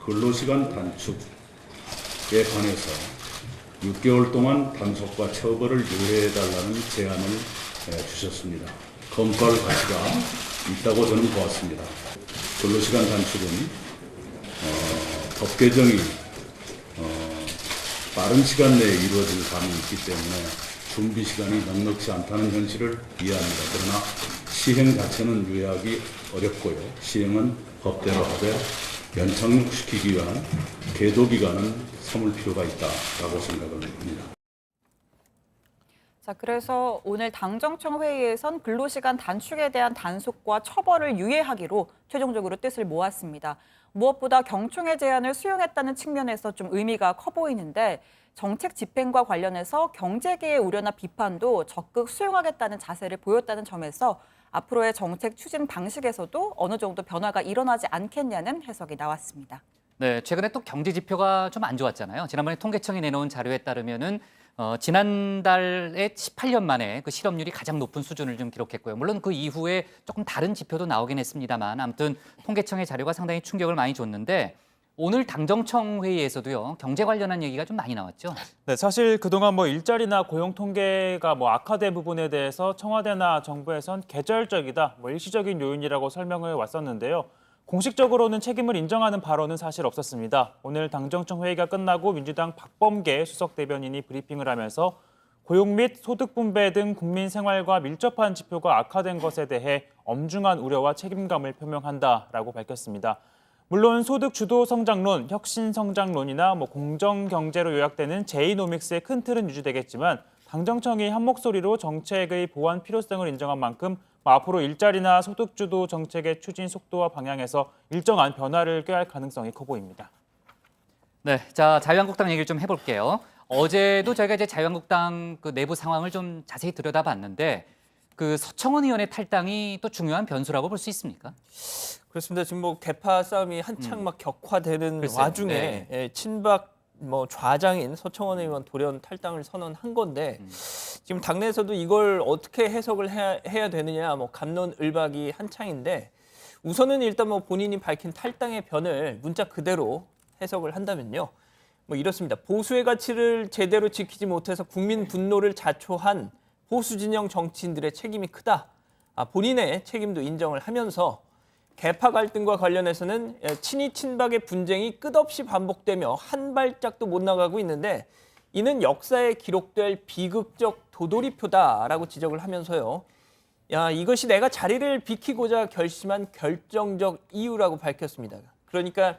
근로시간 단축에 관해서 6개월 동안 단속과 처벌을 유예해달라는 제안을 주셨습니다. 검토할 가치가 있다고 저는 보았습니다. 근로시간 단축은 법 개정이 빠른 시간 내에 이루어질 감이 있기 때문에 준비 시간이 넉넉지 않다는 현실을 이해합니다. 그러나 시행 자체는 유예하기 어렵고요. 시행은 법대로 하되 연착륙시키기 위한 계도 기간은 삼을 필요가 있다라고 생각을 합니다. 자, 그래서 오늘 당정청 회의에선 근로시간 단축에 대한 단속과 처벌을 유예하기로 최종적으로 뜻을 모았습니다. 무엇보다 경총의 제안을 수용했다는 측면에서 좀 의미가 커 보이는데 정책 집행과 관련해서 경제계의 우려나 비판도 적극 수용하겠다는 자세를 보였다는 점에서 앞으로의 정책 추진 방식에서도 어느 정도 변화가 일어나지 않겠냐는 해석이 나왔습니다. 네, 최근에 또 경제 지표가 좀 안 좋았잖아요. 지난번에 통계청이 내놓은 자료에 따르면은 지난달에 18년 만에 그 실업률이 가장 높은 수준을 좀 기록했고요. 물론 그 이후에 조금 다른 지표도 나오긴 했습니다만 아무튼 통계청의 자료가 상당히 충격을 많이 줬는데 오늘 당정청 회의에서도요. 경제 관련한 얘기가 좀 많이 나왔죠. 네, 사실 그동안 일자리나 고용 통계가 악화된 부분에 대해서 청와대나 정부에선 계절적이다, 일시적인 요인이라고 설명을 왔었는데요. 공식적으로는 책임을 인정하는 발언은 사실 없었습니다. 오늘 당정청 회의가 끝나고 민주당 박범계 수석 대변인이 브리핑을 하면서 고용 및 소득 분배 등 국민 생활과 밀접한 지표가 악화된 것에 대해 엄중한 우려와 책임감을 표명한다라고 밝혔습니다. 물론 소득 주도 성장론, 혁신 성장론이나 공정 경제로 요약되는 제이노믹스의 큰 틀은 유지되겠지만 당정청이 한 목소리로 정책의 보완 필요성을 인정한 만큼 앞으로 일자리나 소득 주도 정책의 추진 속도와 방향에서 일정한 변화를 꾀할 가능성이 커 보입니다. 네, 자 자유한국당 얘기를 좀 해볼게요. 어제도 저희가 이제 자유한국당 그 내부 상황을 좀 자세히 들여다봤는데 그 서청원 의원의 탈당이 또 중요한 변수라고 볼 수 있습니까? 그렇습니다. 지금 개파 싸움이 한창 막 격화되는 글쎄요. 와중에 네. 친박 좌장인 서청원 의원 돌연 탈당을 선언한 건데 지금 당내에서도 이걸 어떻게 해석을 해야 되느냐 갑론을박이 한창인데 우선은 일단 본인이 밝힌 탈당의 변을 문자 그대로 해석을 한다면요. 이렇습니다. 보수의 가치를 제대로 지키지 못해서 국민 분노를 자초한 보수 진영 정치인들의 책임이 크다. 본인의 책임도 인정을 하면서 개파 갈등과 관련해서는 친이 친박의 분쟁이 끝없이 반복되며 한 발짝도 못 나가고 있는데 이는 역사에 기록될 비극적 도돌이표다라고 지적을 하면서요. 이것이 내가 자리를 비키고자 결심한 결정적 이유라고 밝혔습니다. 그러니까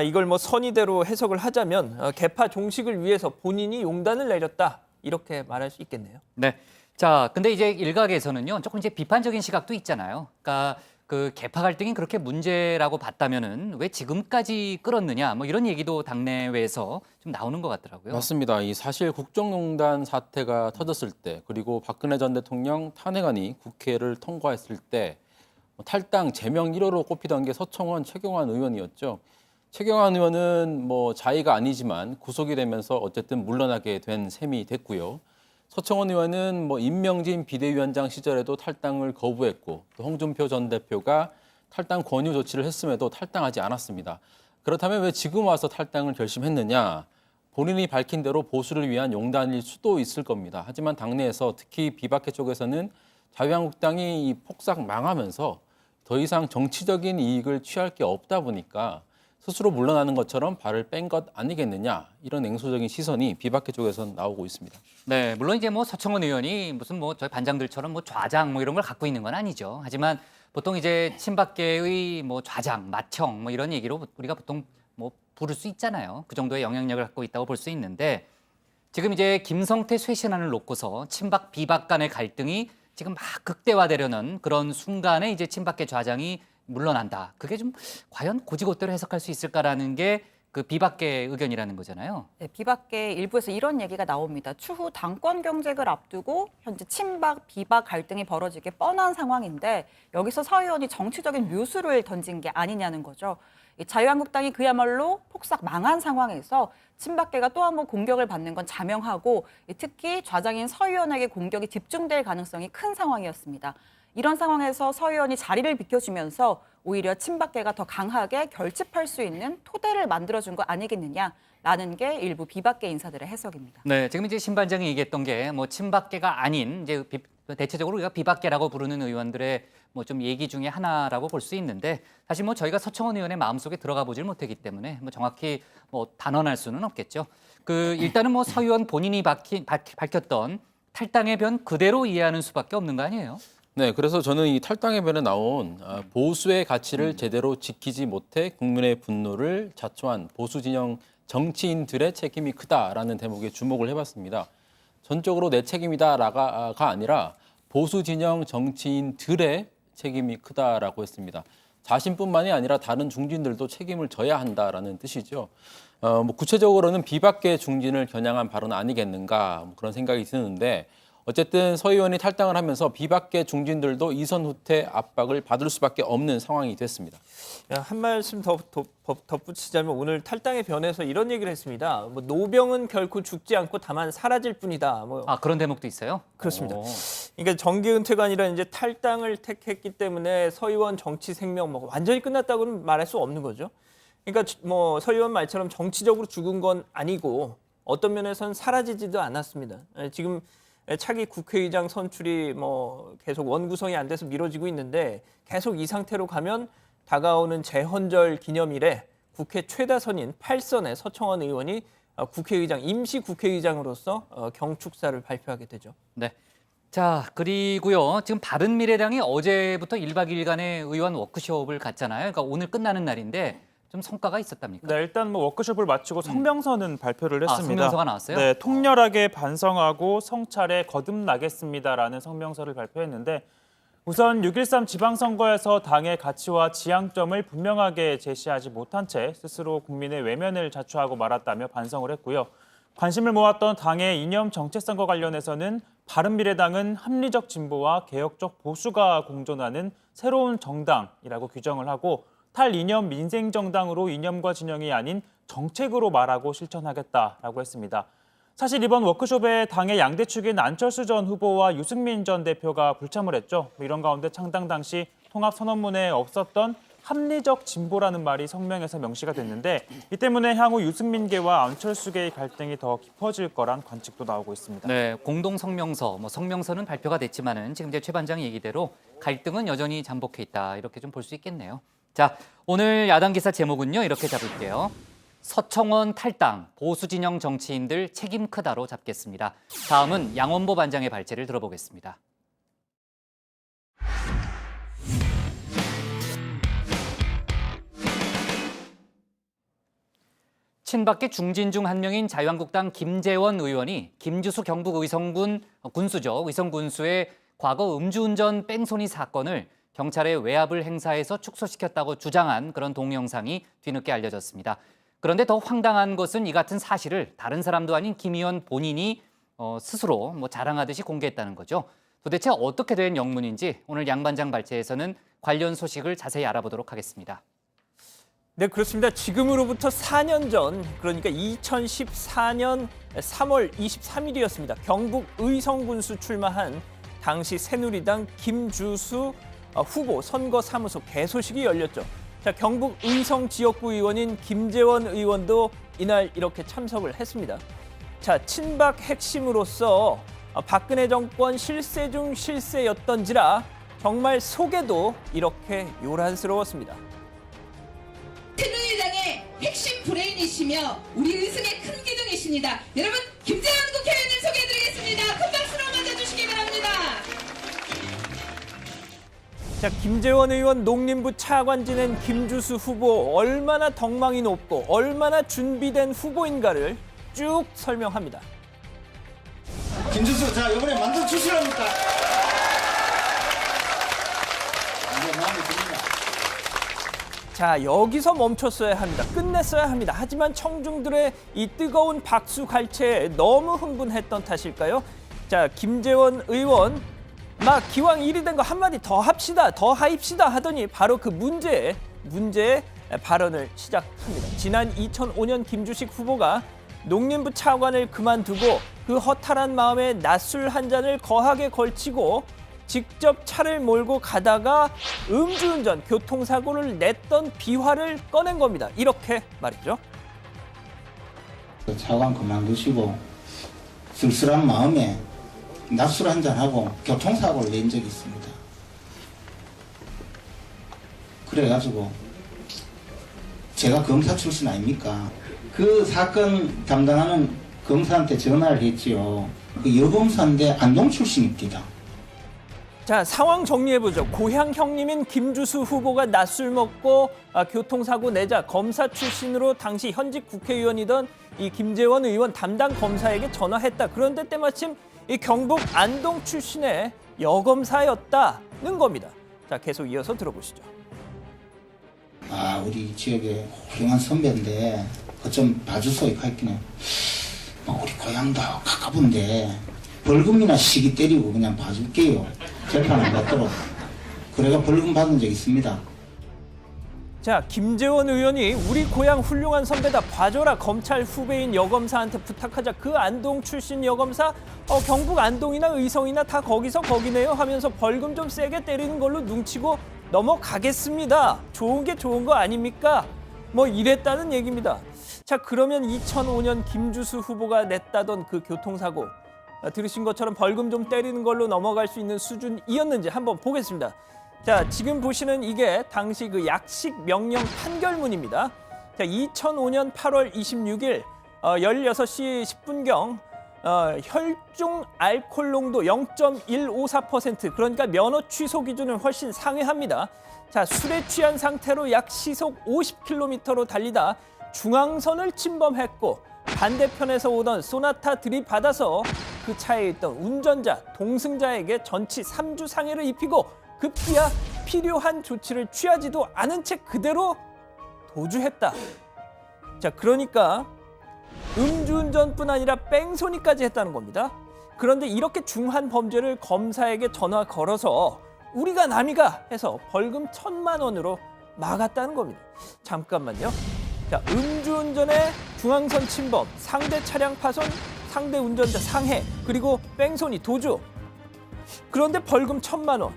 이걸 선의대로 해석을 하자면 개파 종식을 위해서 본인이 용단을 내렸다. 이렇게 말할 수 있겠네요. 네. 자, 근데 이제 일각에서는요, 조금 이제 비판적인 시각도 있잖아요. 그러니까 그 개파 갈등이 그렇게 문제라고 봤다면은 왜 지금까지 끌었느냐, 이런 얘기도 당내외에서 좀 나오는 것 같더라고요. 맞습니다. 이 사실 국정농단 사태가 터졌을 때 그리고 박근혜 전 대통령 탄핵안이 국회를 통과했을 때 탈당 제명 1호로 꼽히던 게 서청원 최경환 의원이었죠. 최경환 의원은 자의가 아니지만 구속이 되면서 어쨌든 물러나게 된 셈이 됐고요. 서청원 의원은 임명진 비대위원장 시절에도 탈당을 거부했고 또 홍준표 전 대표가 탈당 권유 조치를 했음에도 탈당하지 않았습니다. 그렇다면 왜 지금 와서 탈당을 결심했느냐? 본인이 밝힌 대로 보수를 위한 용단일 수도 있을 겁니다. 하지만 당내에서 특히 비박계 쪽에서는 자유한국당이 이 폭삭 망하면서 더 이상 정치적인 이익을 취할 게 없다 보니까 스스로 물러나는 것처럼 발을 뺀 것 아니겠느냐 이런 냉소적인 시선이 비박계 쪽에서는 나오고 있습니다. 네, 물론 이제 서청원 의원이 무슨 저희 반장들처럼 좌장 이런 걸 갖고 있는 건 아니죠. 하지만 보통 이제 친박계의 좌장, 맏형 이런 얘기로 우리가 보통 부를 수 있잖아요. 그 정도의 영향력을 갖고 있다고 볼 수 있는데 지금 이제 김성태 쇄신안을 놓고서 친박 비박 간의 갈등이 지금 막 극대화되려는 그런 순간에 이제 친박계 좌장이 물러난다. 그게 좀 과연 고지고대로 해석할 수 있을까라는 게 그 비박계 의견이라는 거잖아요. 네, 비박계 일부에서 이런 얘기가 나옵니다. 추후 당권 경쟁을 앞두고 현재 친박, 비박 갈등이 벌어지게 뻔한 상황인데 여기서 서 의원이 정치적인 묘수를 던진 게 아니냐는 거죠. 자유한국당이 그야말로 폭삭 망한 상황에서 친박계가 또 한 번 공격을 받는 건 자명하고 특히 좌장인 서 의원에게 공격이 집중될 가능성이 큰 상황이었습니다. 이런 상황에서 서 의원이 자리를 비켜주면서 오히려 친박계가 더 강하게 결집할 수 있는 토대를 만들어준 거 아니겠느냐라는 게 일부 비박계 인사들의 해석입니다. 네, 지금 이제 신반장이 얘기했던 게 친박계가 아닌 이제 대체적으로 우리가 비박계라고 부르는 의원들의 좀 얘기 중에 하나라고 볼 수 있는데 사실 서청원 의원의 마음속에 들어가 보질 못했기 때문에 정확히 단언할 수는 없겠죠. 일단은 서 의원 본인이 밝혔던 탈당의 변 그대로 이해하는 수밖에 없는 거 아니에요? 네, 그래서 저는 이 탈당의 변에 나온 보수의 가치를 제대로 지키지 못해 국민의 분노를 자초한 보수 진영 정치인들의 책임이 크다라는 대목에 주목을 해봤습니다. 전적으로 내 책임이다가 아니라 보수 진영 정치인들의 책임이 크다라고 했습니다. 자신뿐만이 아니라 다른 중진들도 책임을 져야 한다라는 뜻이죠. 구체적으로는 비박계 중진을 겨냥한 발언 아니겠는가 그런 생각이 드는데 어쨌든 서 의원이 탈당을 하면서 비박계 중진들도 이선 후퇴 압박을 받을 수밖에 없는 상황이 됐습니다. 한 말씀 더 덧붙이자면 오늘 탈당의 변에서 이런 얘기를 했습니다. 노병은 결코 죽지 않고 다만 사라질 뿐이다. 그런 대목도 있어요? 그렇습니다. 그러니까 정계 은퇴가 아니라 이제 탈당을 택했기 때문에 서 의원 정치 생명 완전히 끝났다고는 말할 수 없는 거죠. 그러니까 서 의원 말처럼 정치적으로 죽은 건 아니고 어떤 면에서는 사라지지도 않았습니다. 지금 차기 국회의장 선출이 계속 원구성이 안 돼서 미뤄지고 있는데 계속 이 상태로 가면 다가오는 재헌절 기념일에 국회 최다선인 8선의 서청원 의원이 임시 국회의장으로서 경축사를 발표하게 되죠. 네. 자, 그리고요. 지금 바른미래당이 어제부터 1박 2일간의 의원 워크숍을 갖잖아요. 그러니까 오늘 끝나는 날인데 좀 성과가 있었답니까? 네, 일단 뭐 워크숍을 마치고 성명서는 발표를 했습니다. 성명서가 나왔어요? 네, 통렬하게 반성하고 성찰에 거듭나겠습니다라는 성명서를 발표했는데 우선 6.13 지방선거에서 당의 가치와 지향점을 분명하게 제시하지 못한 채 스스로 국민의 외면을 자초하고 말았다며 반성을 했고요. 관심을 모았던 당의 이념 정체성과 관련해서는 바른미래당은 합리적 진보와 개혁적 보수가 공존하는 새로운 정당이라고 규정을 하고 탈이념 민생정당으로 이념과 진영이 아닌 정책으로 말하고 실천하겠다라고 했습니다. 사실 이번 워크숍에 당의 양대 축인 안철수 전 후보와 유승민 전 대표가 불참을 했죠. 이런 가운데 창당 당시 통합선언문에 없었던 합리적 진보라는 말이 성명에서 명시가 됐는데 이 때문에 향후 유승민계와 안철수계의 갈등이 더 깊어질 거란 관측도 나오고 있습니다. 네, 공동 성명서, 성명서는 발표가 됐지만은 지금 이제 최 반장 얘기대로 갈등은 여전히 잠복해 있다 이렇게 좀 볼 수 있겠네요. 자, 오늘 야당 기사 제목은요 이렇게 잡을게요. 서청원 탈당, 보수 진영 정치인들 책임 크다로 잡겠습니다. 다음은 양원보 반장의 발제를 들어보겠습니다. 친박계 중진 중 한 명인 자유한국당 김재원 의원이 김주수 경북 의성군 군수죠. 의성군수의 과거 음주운전 뺑소니 사건을 경찰에 외압을 행사해서 축소시켰다고 주장한 그런 동영상이 뒤늦게 알려졌습니다. 그런데 더 황당한 것은 이 같은 사실을 다른 사람도 아닌 김 의원 본인이 스스로 자랑하듯이 공개했다는 거죠. 도대체 어떻게 된 영문인지 오늘 양 반장 발제에서는 관련 소식을 자세히 알아보도록 하겠습니다. 네, 그렇습니다. 지금으로부터 4년 전, 그러니까 2014년 3월 23일이었습니다. 경북 의성군수 출마한 당시 새누리당 김주수 후보 선거사무소 개소식이 열렸죠. 자, 경북 의성 지역구 의원인 김재원 의원도 이날 이렇게 참석을 했습니다. 자, 친박 핵심으로서 박근혜 정권 실세 중 실세였던지라 정말 속에도 이렇게 요란스러웠습니다. 새누리당의 핵심 브레인이시며 우리 의성의 큰 기둥이십니다. 여러분, 김재원 국회의원님 소개해드리겠습니다. 큰 박수로 맞아주시기 바랍니다. 자, 김재원 의원 농림부 차관 지낸 김주수 후보 얼마나 덕망이 높고 얼마나 준비된 후보인가를 쭉 설명합니다. 김주수, 자, 이번에 만들어 주시랍니까? 자, 여기서 멈췄어야 합니다. 끝냈어야 합니다. 하지만 청중들의 이 뜨거운 박수 갈채에 너무 흥분했던 탓일까요? 자, 김재원 의원 막 기왕 일이 된 거 한마디 더 합시다, 더 하입시다 하더니 바로 그 문제의 발언을 시작합니다. 지난 2005년 김주식 후보가 농림부 차관을 그만두고 그 허탈한 마음에 낮술 한 잔을 거하게 걸치고 직접 차를 몰고 가다가 음주운전, 교통사고를 냈던 비화를 꺼낸 겁니다. 이렇게 말이죠. 차관 그만두시고 쓸쓸한 마음에 낮술 한잔하고 교통사고를 낸 적이 있습니다. 그래가지고 제가 검사 출신 아닙니까? 그 사건 담당하는 검사한테 전화를 했지요. 그 여검사인데 안동 출신입니다. 자, 상황 정리해보죠. 고향 형님인 김주수 후보가 낮술 먹고 교통사고 내자 검사 출신으로 당시 현직 국회의원이던 이 김재원 의원 담당 검사에게 전화했다. 그런데 때마침 이 경북 안동 출신의 여검사였다는 겁니다. 자, 계속 이어서 들어보시죠. 우리 지역에 훌륭한 선배인데 그 좀 봐주소이 했기는 우리 고향도 가까운데 벌금이나 시기 때리고 그냥 봐줄게요. 재판 안 받도록. 그래가 벌금 받은 적 있습니다. 자, 김재원 의원이 우리 고향 훌륭한 선배다 봐줘라 검찰 후배인 여검사한테 부탁하자 그 안동 출신 여검사 경북 안동이나 의성이나 다 거기서 거기네요 하면서 벌금 좀 세게 때리는 걸로 눈치고 넘어가겠습니다. 좋은 게 좋은 거 아닙니까? 이랬다는 얘기입니다. 자, 그러면 2005년 김주수 후보가 냈다던 그 교통사고 들으신 것처럼 벌금 좀 때리는 걸로 넘어갈 수 있는 수준이었는지 한번 보겠습니다. 자, 지금 보시는 이게 당시 그 약식 명령 판결문입니다. 자, 2005년 8월 26일 16시 10분경 혈중 알코올 농도 0.154%, 그러니까 면허 취소 기준을 훨씬 상회합니다. 자, 술에 취한 상태로 약 시속 50km로 달리다 중앙선을 침범했고 반대편에서 오던 소나타 들이받아서 그 차에 있던 운전자, 동승자에게 전치 3주 상해를 입히고 급기야 필요한 조치를 취하지도 않은 채 그대로 도주했다. 자, 그러니까 음주운전뿐 아니라 뺑소니까지 했다는 겁니다. 그런데 이렇게 중한 범죄를 검사에게 전화 걸어서 우리가 남이가 해서 벌금 1,000만 원으로 막았다는 겁니다. 잠깐만요. 자, 음주운전의 중앙선 침범, 상대 차량 파손, 상대 운전자 상해, 그리고 뺑소니, 도주. 그런데 벌금 1,000만 원.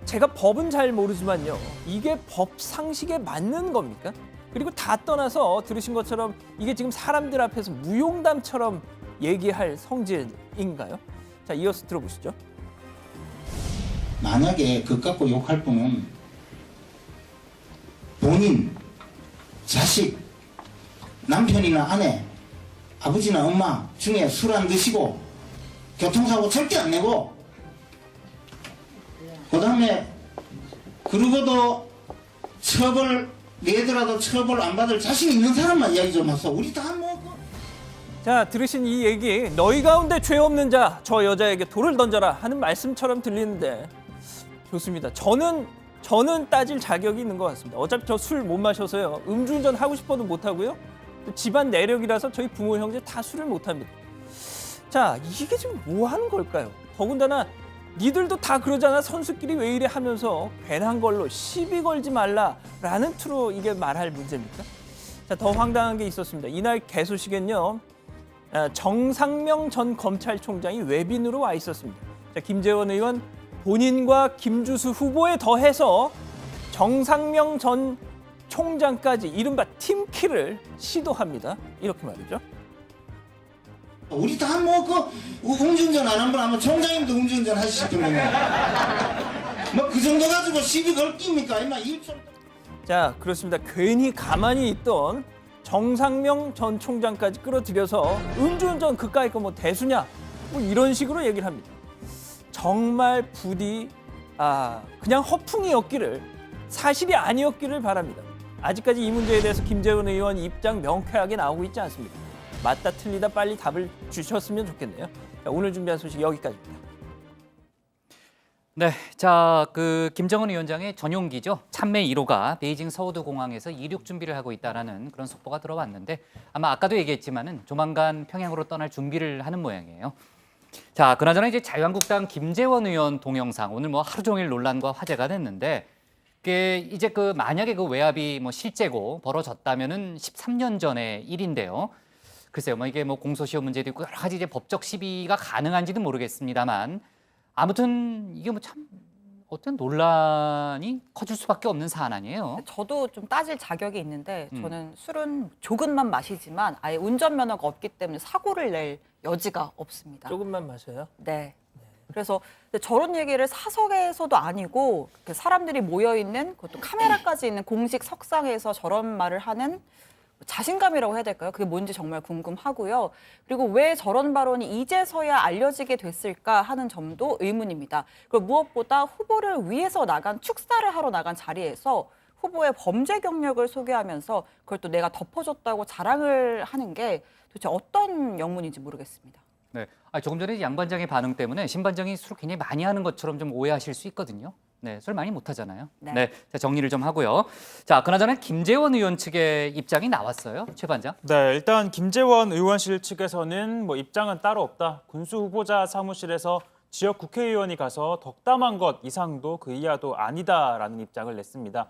제가 법은 잘 모르지만요. 이게 법 상식에 맞는 겁니까? 그리고 다 떠나서 들으신 것처럼 이게 지금 사람들 앞에서 무용담처럼 얘기할 성질인가요? 자, 이어서 들어보시죠. 만약에 그것 갖고 욕할 분은 본인, 자식, 남편이나 아내, 아버지나 엄마 중에 술 안 드시고 교통사고 절대 안 내고 그 다음에 그러고도 처벌 내더라도 처벌 안 받을 자신 있는 사람만 이야기 좀 하소. 우리 다 뭐. 자, 들으신 이 얘기, 너희 가운데 죄 없는 자, 저 여자에게 돌을 던져라 하는 말씀처럼 들리는데 좋습니다. 저는 따질 자격이 있는 것 같습니다. 어차피 저 술 못 마셔서요. 음주운전 하고 싶어도 못 하고요. 집안 내력이라서 저희 부모 형제 다 술을 못 합니다. 자, 이게 지금 뭐 하는 걸까요? 더군다나 니들도 다 그러잖아. 선수끼리 왜 이래 하면서 괜한 걸로 시비 걸지 말라라는 투로 이게 말할 문제입니까? 자, 더 황당한 게 있었습니다. 이날 개소식엔요. 정상명 전 검찰총장이 외빈으로 와 있었습니다. 자, 김재원 의원 본인과 김주수 후보에 더해서 정상명 전 총장까지 이른바 팀킬을 시도합니다. 이렇게 말이죠. 우리 다 뭐 그 음주운전 안 한 분 하면 총장님도 음주운전 하시겠군요. 뭐 그 정도 가지고 시비 걸 깁니까? 임마 일촌. 자, 그렇습니다. 괜히 가만히 있던 정상명 전 총장까지 끌어들여서 음주운전 그까이 거 뭐 대수냐? 뭐 이런 식으로 얘기를 합니다. 정말 부디 그냥 허풍이었기를, 사실이 아니었기를 바랍니다. 아직까지 이 문제에 대해서 김재원 의원 입장 명쾌하게 나오고 있지 않습니다. 맞다 틀리다 빨리 답을 주셨으면 좋겠네요. 자, 오늘 준비한 소식 여기까지입니다. 네, 자, 그 김정은 위원장의 전용기죠. 참매 1호가 베이징 서우드 공항에서 이륙 준비를 하고 있다라는 그런 속보가 들어왔는데 아마 아까도 얘기했지만은 조만간 평양으로 떠날 준비를 하는 모양이에요. 자, 그나저나 이제 자유한국당 김재원 의원 동영상 오늘 뭐 하루 종일 논란과 화제가 됐는데 이제 그 만약에 그 외압이 뭐 실제고 벌어졌다면은 13년 전의 일인데요. 글쎄요, 뭐 이게 뭐 공소시효 문제도 있고 여러 가지 이제 법적 시비가 가능한지는 모르겠습니다만 아무튼 이게 뭐 참 어떤 논란이 커질 수밖에 없는 사안 아니에요. 저도 좀 따질 자격이 있는데 저는 술은 조금만 마시지만 아예 운전면허가 없기 때문에 사고를 낼 여지가 없습니다. 조금만 마셔요? 네. 그래서 저런 얘기를 사석에서도 아니고 사람들이 모여있는 그것도 카메라까지 있는 공식 석상에서 저런 말을 하는 자신감이라고 해야 될까요? 그게 뭔지 정말 궁금하고요. 그리고 왜 저런 발언이 이제서야 알려지게 됐을까 하는 점도 의문입니다. 그리고 무엇보다 후보를 위해서 축사를 하러 나간 자리에서 후보의 범죄 경력을 소개하면서 그걸 또 내가 덮어줬다고 자랑을 하는 게 도대체 어떤 영문인지 모르겠습니다. 네, 조금 전에 양 반장의 반응 때문에 신 반장이 술을 굉장히 많이 하는 것처럼 좀 오해하실 수 있거든요. 네, 술 많이 못 하잖아요. 네, 자, 정리를 좀 하고요. 자, 그나저나 김재원 의원 측의 입장이 나왔어요, 최 반장. 네, 일단 김재원 의원실 측에서는 뭐 입장은 따로 없다. 군수 후보자 사무실에서 지역 국회의원이 가서 덕담한 것 이상도 그 이하도 아니다라는 입장을 냈습니다.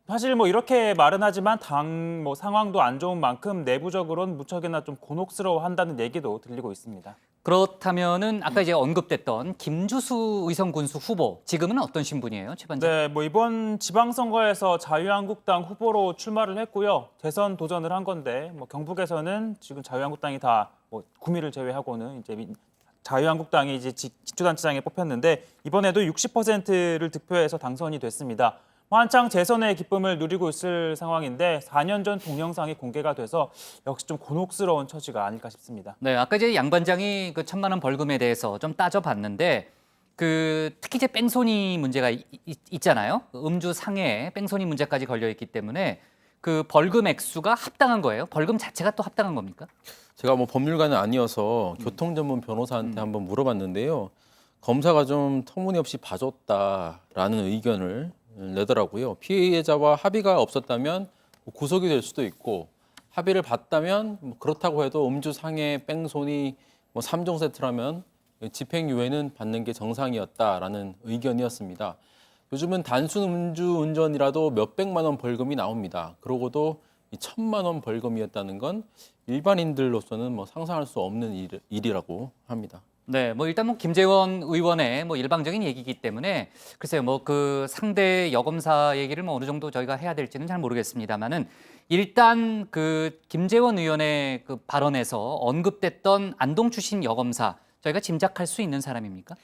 사실 뭐 이렇게 말은 하지만 당 뭐 상황도 안 좋은 만큼 내부적으로는 무척이나 좀 곤혹스러워한다는 얘기도 들리고 있습니다. 그렇다면은 아까 이제 언급됐던 김주수 의성 군수 후보 지금은 어떤 신분이에요, 최 반장? 네, 뭐 이번 지방선거에서 자유한국당 후보로 출마를 했고요. 대선 도전을 한 건데 뭐 경북에서는 지금 자유한국당이 다 뭐 구미를 제외하고는 이제 자유한국당이 이제 기초단체장에 뽑혔는데 이번에도 60%를 득표해서 당선이 됐습니다. 한창 재선의 기쁨을 누리고 있을 상황인데 4년 전 동영상이 공개가 돼서 역시 좀 곤혹스러운 처지가 아닐까 싶습니다. 네, 아까 이제 양 반장이 그 1,000만 원 벌금에 대해서 좀 따져봤는데 특히 이제 뺑소니 문제가 있잖아요. 음주 상해에 뺑소니 문제까지 걸려 있기 때문에 그 벌금 액수가 합당한 거예요. 벌금 자체가 또 합당한 겁니까? 제가 뭐 법률가는 아니어서 교통 전문 변호사한테 한번 물어봤는데요. 검사가 좀 터무니없이 봐줬다라는 의견을 내더라고요. 피해자와 합의가 없었다면 구속이 될 수도 있고 합의를 봤다면 그렇다고 해도 음주 상해 뺑소니 3종 세트라면 집행유예는 받는 게 정상이었다라는 의견이었습니다. 요즘은 단순 음주운전이라도 몇백만 원 벌금이 나옵니다. 그러고도 1,000만 원 벌금이었다는 건 일반인들로서는 상상할 수 없는 일이라고 합니다. 네, 일단 김재원 의원의 일방적인 얘기이기 때문에 글쎄요, 그 상대 여검사 얘기를 어느 정도 저희가 해야 될지는 잘 모르겠습니다만은 일단 그 김재원 의원의 그 발언에서 언급됐던 안동 출신 여검사 저희가 짐작할 수 있는 사람입니까?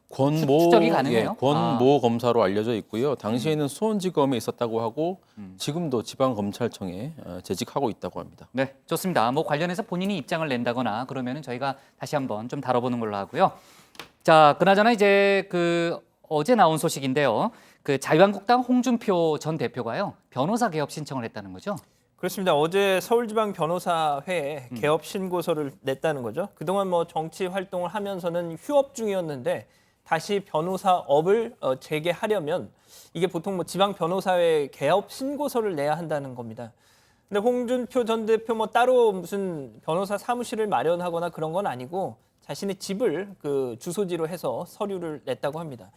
추적이 가능해요? 권모 검사로 알려져 있고요. 당시에는 수원지검에 있었다고 하고 지금도 지방검찰청에 재직하고 있다고 합니다. 네, 좋습니다. 관련해서 본인이 입장을 낸다거나 그러면은 저희가 다시 한번 좀 다뤄보는 걸로 하고요. 자, 그나저나 이제 어제 나온 소식인데요. 자유한국당 홍준표 전 대표가요, 변호사 개업 신청을 했다는 거죠? 그렇습니다. 어제 서울지방변호사회에 개업 신고서를 냈다는 거죠. 그동안 정치 활동을 하면서는 휴업 중이었는데 다시 변호사업을 재개하려면 이게 보통 지방변호사회 개업 신고서를 내야 한다는 겁니다. 근데 홍준표 전 대표 따로 무슨 변호사 사무실을 마련하거나 그런 건 아니고 자신의 집을 그 주소지로 해서 서류를 냈다고 합니다.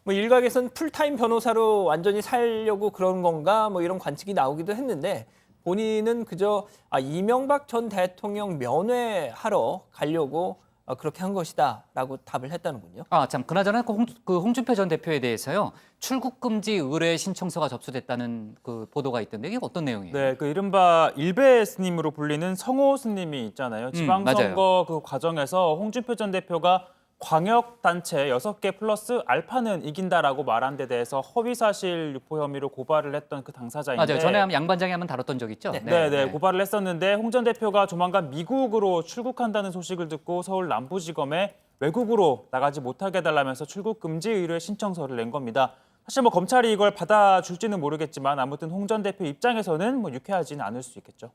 일각에서는 풀타임 변호사로 완전히 살려고 그런 건가 이런 관측이 나오기도 했는데 본인은 그저 이명박 전 대통령 면회하러 가려고 그렇게 한 것이다라고 답을 했다는군요. 참, 그나저나 홍준표 전 대표에 대해서요, 출국 금지 의뢰 신청서가 접수됐다는 그 보도가 있던데 이게 어떤 내용이에요? 네, 이른바 일베 스님으로 불리는 성호 스님이 있잖아요. 지방선거 그 과정에서 홍준표 전 대표가 광역단체 6개 플러스 알파는 이긴다라고 말한 데 대해서 허위사실 유포 혐의로 고발을 했던 그 당사자인데. 맞아요. 전에 양 반장이 한번 다뤘던 적 있죠? 네, 고발을 했었는데 홍 전 대표가 조만간 미국으로 출국한다는 소식을 듣고 서울 남부지검에 외국으로 나가지 못하게 해달라면서 출국 금지 의뢰 신청서를 낸 겁니다. 사실 검찰이 이걸 받아줄지는 모르겠지만 아무튼 홍 전 대표 입장에서는 유쾌하지는 않을 수 있겠죠.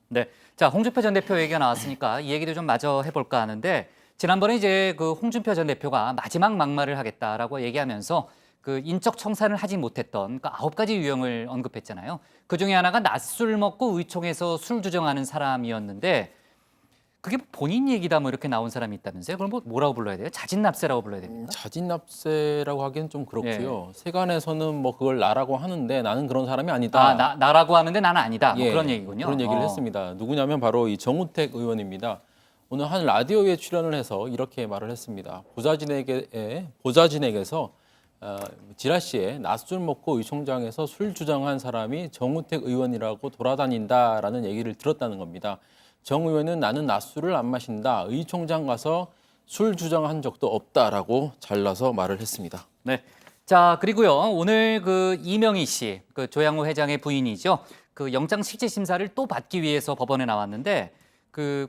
네, 자, 홍준표 전 대표 얘기가 나왔으니까 이 얘기도 좀 마저 해볼까 하는데 지난번에 이제 홍준표 전 대표가 마지막 막말을 하겠다라고 얘기하면서 인적 청산을 하지 못했던 9가지 유형을 언급했잖아요. 그 중에 하나가 낮술 먹고 의총에서 술 주정하는 사람이었는데 그게 본인 얘기다 이렇게 나온 사람이 있다면서요? 그럼 뭐라고 불러야 돼요? 자진납세라고 불러야 됩니까? 자진납세라고 하기엔 좀 그렇고요. 세간에서는 그걸 나라고 하는데 나는 그런 사람이 아니다. 나라고 하는데 나는 아니다. 그런 얘기군요. 그런 얘기를 했습니다. 누구냐면 바로 이 정우택 의원입니다. 오늘 한 라디오에 출연을 해서 이렇게 말을 했습니다. 보좌진에게서 지라시에 낮술 먹고 의총장에서 술 주정한 사람이 정우택 의원이라고 돌아다닌다라는 얘기를 들었다는 겁니다. 정 의원은 나는 낮술을 안 마신다. 의총장 가서 술 주정한 적도 없다라고 잘라서 말을 했습니다. 네. 자, 그리고요. 오늘 이명희 씨, 조양호 회장의 부인이죠. 영장 실질 심사를 또 받기 위해서 법원에 나왔는데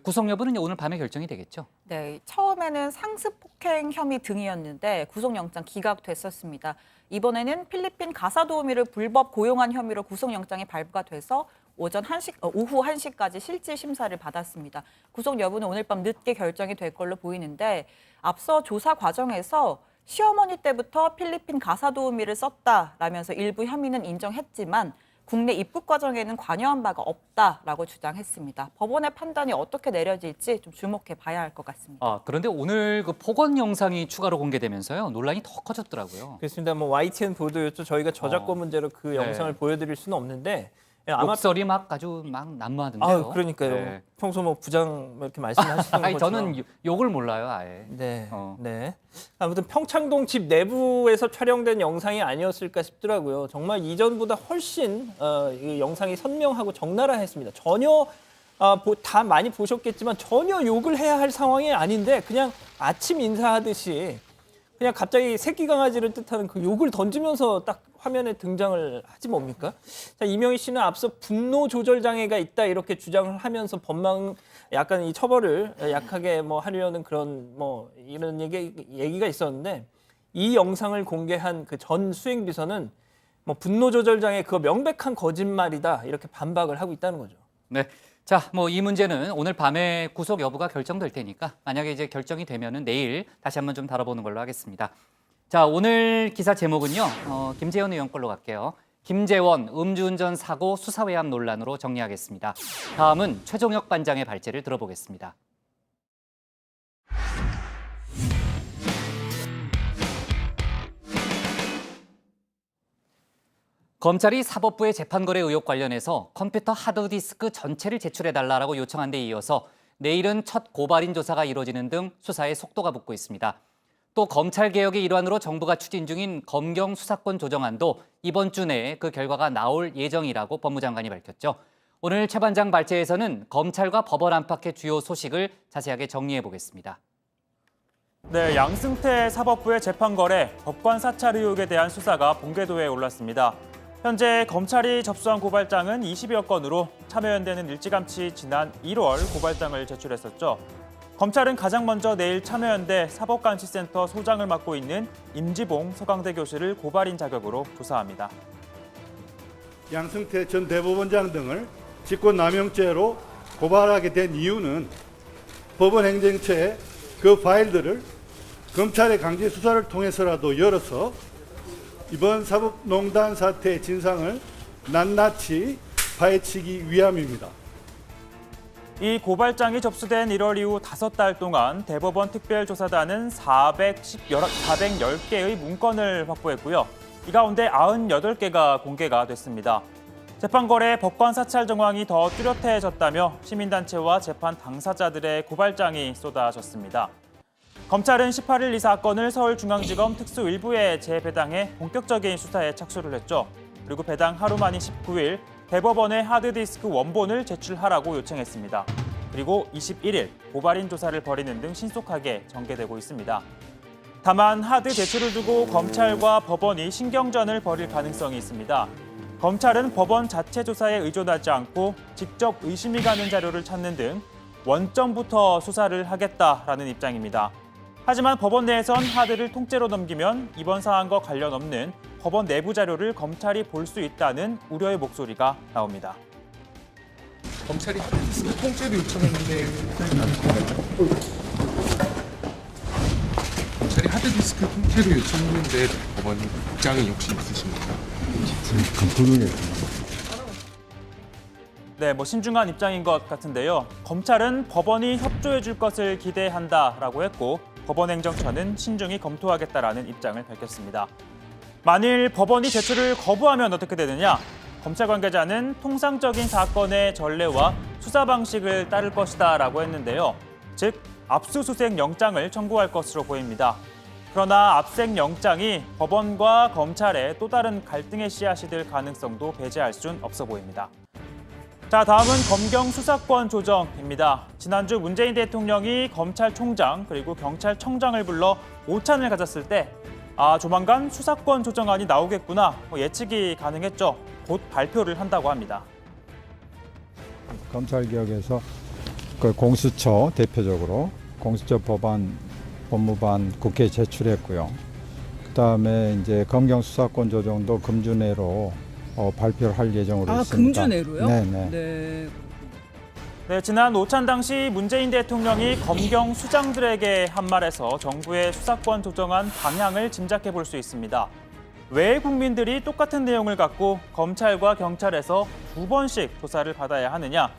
구속 여부는 오늘 밤에 결정이 되겠죠? 네, 처음에는 상습 폭행 혐의 등이었는데 구속영장 기각됐었습니다. 이번에는 필리핀 가사도우미를 불법 고용한 혐의로 구속영장이 발부가 돼서 오후 1시까지 실질 심사를 받았습니다. 구속 여부는 오늘 밤 늦게 결정이 될 걸로 보이는데 앞서 조사 과정에서 시어머니 때부터 필리핀 가사도우미를 썼다라면서 일부 혐의는 인정했지만 국내 입국 과정에는 관여한 바가 없다라고 주장했습니다. 법원의 판단이 어떻게 내려질지 좀 주목해 봐야 할 것 같습니다. 그런데 오늘 폭언 영상이 추가로 공개되면서요. 논란이 더 커졌더라고요. 그렇습니다. YTN 보도였죠. 저희가 저작권 문제로 그 영상을 보여드릴 수는 없는데 아마 욕설이 아주 난무하던데요. 그러니까요. 네. 평소 부장 이렇게 말씀하시는 것처럼. 저는 욕을 몰라요, 아예. 네. 아무튼 평창동 집 내부에서 촬영된 영상이 아니었을까 싶더라고요. 정말 이전보다 훨씬 이 영상이 선명하고 적나라했습니다. 전혀 다 많이 보셨겠지만 전혀 욕을 해야 할 상황이 아닌데 그냥 아침 인사하듯이 그냥 갑자기 새끼 강아지를 뜻하는 그 욕을 던지면서 딱 화면에 등장을 하지 뭡니까? 자, 이명희 씨는 앞서 분노 조절 장애가 있다 이렇게 주장을 하면서 약간 이 처벌을 약하게 뭐 하려는 그런 뭐 이런 얘기가 있었는데 이 영상을 공개한 그 전 수행비서는 뭐 분노 조절 장애 그거 명백한 거짓말이다 이렇게 반박을 하고 있다는 거죠. 네. 자, 뭐 이 문제는 오늘 밤에 구속 여부가 결정될 테니까 만약에 이제 결정이 되면은 내일 다시 한번 좀 다뤄보는 걸로 하겠습니다. 자, 오늘 기사 제목은요. 김재원 의원 걸로 갈게요. 김재원 음주운전 사고 수사외압 논란으로 정리하겠습니다. 다음은 최종혁 반장의 발제를 들어보겠습니다. 검찰이 사법부의 재판거래 의혹 관련해서 컴퓨터 하드디스크 전체를 제출해달라고 요청한 데 이어서 내일은 첫 고발인 조사가 이루어지는 등 수사에 속도가 붙고 있습니다. 또 검찰개혁의 일환으로 정부가 추진 중인 검경 수사권 조정안도 이번 주 내에 그 결과가 나올 예정이라고 법무장관이 밝혔죠. 오늘 최 반장 발제에서는 검찰과 법원 안팎의 주요 소식을 자세하게 정리해 보겠습니다. 네, 양승태 사법부의 재판거래, 법관 사찰 의혹에 대한 수사가 본궤도에 올랐습니다. 현재 검찰이 접수한 고발장은 20여 건으로 참여연대는 일찌감치 지난 1월 고발장을 제출했었죠. 검찰은 가장 먼저 내일 참여연대 사법감시센터 소장을 맡고 있는 임지봉 서강대 교수를 고발인 자격으로 조사합니다. 양승태 전 대법원장 등을 직권남용죄로 고발하게 된 이유는 법원 행정처에 그 파일들을 검찰의 강제 수사를 통해서라도 열어서 이번 사법농단 사태의 진상을 낱낱이 파헤치기 위함입니다. 이 고발장이 접수된 1월 이후 5달 동안 대법원 특별조사단은 410개의 문건을 확보했고요. 이 가운데 98개가 공개가 됐습니다. 재판거래 법관 사찰 정황이 더 뚜렷해졌다며 시민단체와 재판 당사자들의 고발장이 쏟아졌습니다. 검찰은 18일 이 사건을 서울중앙지검 특수 1부에 재배당해 본격적인 수사에 착수를 했죠. 그리고 배당 하루 만인 19일 대법원에 하드디스크 원본을 제출하라고 요청했습니다. 그리고 21일 고발인 조사를 벌이는 등 신속하게 전개되고 있습니다. 다만 하드 제출을 두고 검찰과 법원이 신경전을 벌일 가능성이 있습니다. 검찰은 법원 자체 조사에 의존하지 않고 직접 의심이 가는 자료를 찾는 등 원점부터 수사를 하겠다라는 입장입니다. 하지만 법원 내에선 하드를 통째로 넘기면 이번 사안과 관련 없는 법원 내부 자료를 검찰이 볼 수 있다는 우려의 목소리가 나옵니다. 검찰이 하드디스크 통째로 요청했는데 검찰이 하드디스크 통째로 요청했는데 법원이 입장이 혹시 있으십니까? 네, 신중한 입장인 것 같은데요. 검찰은 법원이 협조해 줄 것을 기대한다라고 했고 법원 행정처는 신중히 검토하겠다라는 입장을 밝혔습니다. 만일 법원이 제출을 거부하면 어떻게 되느냐? 검찰 관계자는 통상적인 사건의 전례와 수사 방식을 따를 것이다라고 했는데요. 즉, 압수수색 영장을 청구할 것으로 보입니다. 그러나 압색 영장이 법원과 검찰의 또 다른 갈등의 씨앗이 될 가능성도 배제할 순 없어 보입니다. 자, 다음은 검경 수사권 조정입니다. 지난주 문재인 대통령이 검찰총장 그리고 경찰청장을 불러 오찬을 가졌을 때 조만간 수사권 조정안이 나오겠구나 예측이 가능했죠. 곧 발표를 한다고 합니다. 검찰개혁에서 그 공수처 대표적으로 공수처 법안 법무반 국회에 제출했고요. 그다음에 이제 검경 수사권 조정도 금주 내로 발표를 할 예정으로 있습니다. 금주 내로요? 네네. 네, 지난 오찬 당시 문재인 대통령이 검경 수장들에게 한 말에서 정부의 수사권 조정안 방향을 짐작해 볼 수 있습니다. 왜 국민들이 똑같은 내용을 갖고 검찰과 경찰에서 2번씩 조사를 받아야 하느냐?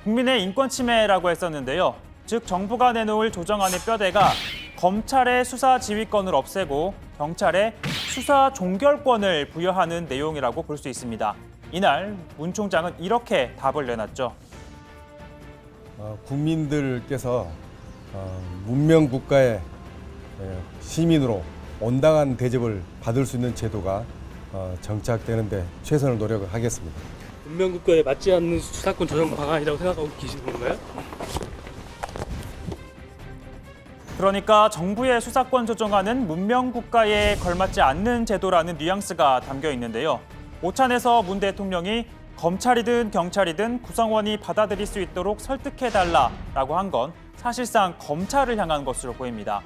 국민의 인권 침해라고 했었는데요. 즉 정부가 내놓을 조정안의 뼈대가 검찰의 수사 지휘권을 없애고 경찰에 수사 종결권을 부여하는 내용이라고 볼 수 있습니다. 이날 문 총장은 이렇게 답을 내놨죠. 국민들께서 문명 국가의 시민으로 온당한 대접을 받을 수 있는 제도가 정착되는 데 최선을 노력을 하겠습니다. 문명 국가에 맞지 않는 수사권 조정 방안이라고 생각하고 계신 건가요? 그러니까 정부의 수사권 조정하는 문명 국가에 걸맞지 않는 제도라는 뉘앙스가 담겨 있는데요. 오찬에서 문 대통령이 검찰이든 경찰이든 구성원이 받아들일 수 있도록 설득해달라라고 한 건 사실상 검찰을 향한 것으로 보입니다.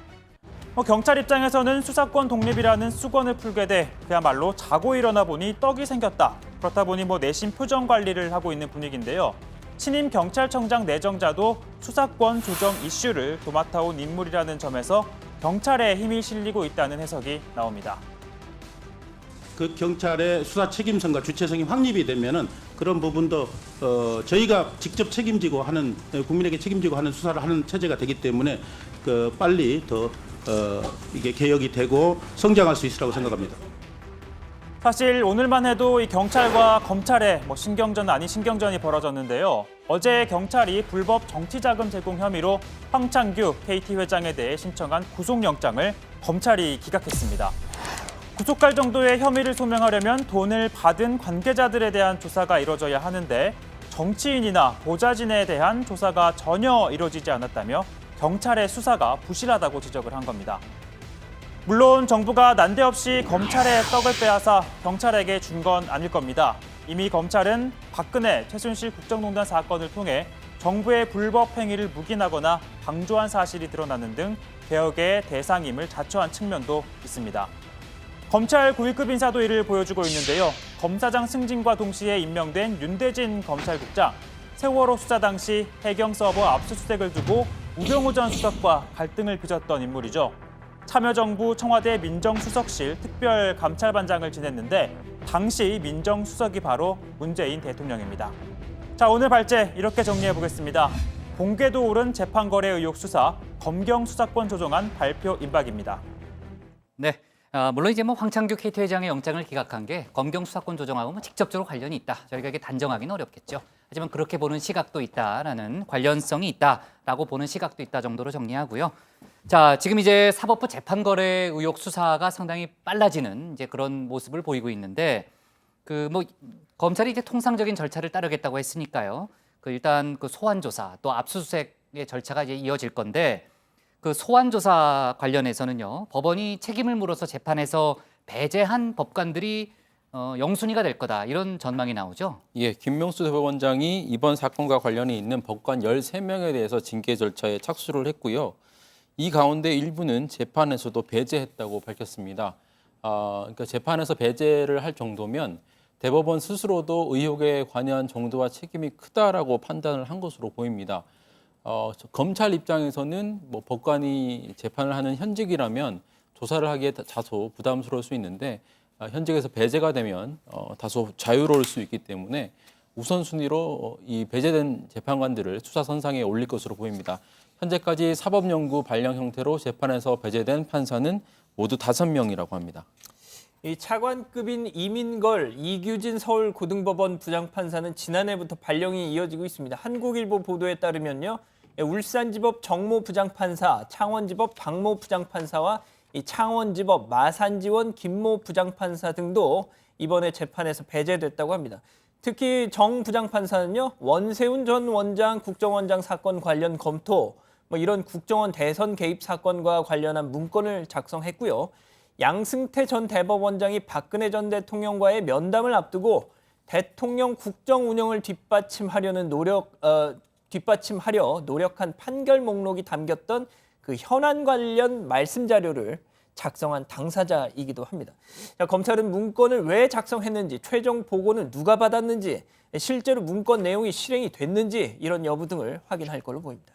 경찰 입장에서는 수사권 독립이라는 수건을 풀게 돼 그야말로 자고 일어나 보니 떡이 생겼다. 그렇다 보니 내심 표정 관리를 하고 있는 분위기인데요. 신임 경찰청장 내정자도 수사권 조정 이슈를 도맡아온 인물이라는 점에서 경찰에 힘이 실리고 있다는 해석이 나옵니다. 그 경찰의 수사 책임성과 주체성이 확립이 되면은 그런 부분도 저희가 직접 책임지고 하는 국민에게 책임지고 하는 수사를 하는 체제가 되기 때문에 빨리 더 이게 개혁이 되고 성장할 수 있으라고 생각합니다. 사실 오늘만 해도 이 경찰과 검찰의 신경전 아닌 신경전이 벌어졌는데요. 어제 경찰이 불법 정치자금 제공 혐의로 황창규 KT 회장에 대해 신청한 구속영장을 검찰이 기각했습니다. 구속할 정도의 혐의를 소명하려면 돈을 받은 관계자들에 대한 조사가 이뤄져야 하는데 정치인이나 보좌진에 대한 조사가 전혀 이뤄지지 않았다며 경찰의 수사가 부실하다고 지적을 한 겁니다. 물론 정부가 난데없이 검찰의 떡을 빼앗아 경찰에게 준 건 아닐 겁니다. 이미 검찰은 박근혜, 최순실 국정농단 사건을 통해 정부의 불법 행위를 묵인하거나 방조한 사실이 드러나는 등 개혁의 대상임을 자초한 측면도 있습니다. 검찰 고위급 인사도 이를 보여주고 있는데요. 검사장 승진과 동시에 임명된 윤대진 검찰국장. 세월호 수사 당시 해경 서버 압수수색을 두고 우병우 전 수석과 갈등을 빚었던 인물이죠. 참여정부 청와대 민정수석실 특별감찰반장을 지냈는데 당시 민정수석이 바로 문재인 대통령입니다. 자, 오늘 발제 이렇게 정리해보겠습니다. 공개도 오른 재판거래 의혹 수사, 검경 수사권 조정안 발표 임박입니다. 네. 물론 이제 황창규 KT 회장의 영장을 기각한 게 검경 수사권 조정하고 직접적으로 관련이 있다. 저희가 이게 단정하기는 어렵겠죠. 하지만 그렇게 보는 시각도 있다라는 관련성이 있다라고 보는 시각도 있다 정도로 정리하고요. 자, 지금 이제 사법부 재판거래 의혹 수사가 상당히 빨라지는 이제 그런 모습을 보이고 있는데 검찰이 이제 통상적인 절차를 따르겠다고 했으니까요. 일단 소환 조사 또 압수수색의 절차가 이제 이어질 건데 소환 조사 관련해서는요. 법원이 책임을 물어서 재판에서 배제한 법관들이 영순위가 될 거다. 이런 전망이 나오죠. 예, 김명수 대법원장이 이번 사건과 관련이 있는 법관 13명에 대해서 징계 절차에 착수를 했고요. 이 가운데 일부는 재판에서도 배제했다고 밝혔습니다. 그러니까 재판에서 배제를 할 정도면 대법원 스스로도 의혹에 관여한 정도와 책임이 크다라고 판단을 한 것으로 보입니다. 검찰 입장에서는 법관이 재판을 하는 현직이라면 조사를 하기에 다소 부담스러울 수 있는데 현직에서 배제가 되면 다소 자유로울 수 있기 때문에 우선순위로 이 배제된 재판관들을 수사 선상에 올릴 것으로 보입니다. 현재까지 사법연구 발령 형태로 재판에서 배제된 판사는 모두 5명이라고 합니다. 이 차관급인 이민걸, 이규진 서울고등법원 부장판사는 지난해부터 발령이 이어지고 있습니다. 한국일보 보도에 따르면요. 울산지법 정모 부장판사, 창원지법 박모 부장판사와 이 창원지법 마산지원 김모 부장판사 등도 이번에 재판에서 배제됐다고 합니다. 특히 정 부장판사는요. 원세훈 전 원장 국정원장 사건 관련 검토, 이런 국정원 대선 개입 사건과 관련한 문건을 작성했고요. 양승태 전 대법원장이 박근혜 전 대통령과의 면담을 앞두고 대통령 국정 운영을 뒷받침하려 노력한 판결 목록이 담겼던 현안 관련 말씀 자료를 작성한 당사자이기도 합니다. 자, 검찰은 문건을 왜 작성했는지, 최종 보고는 누가 받았는지, 실제로 문건 내용이 실행이 됐는지 이런 여부 등을 확인할 걸로 보입니다.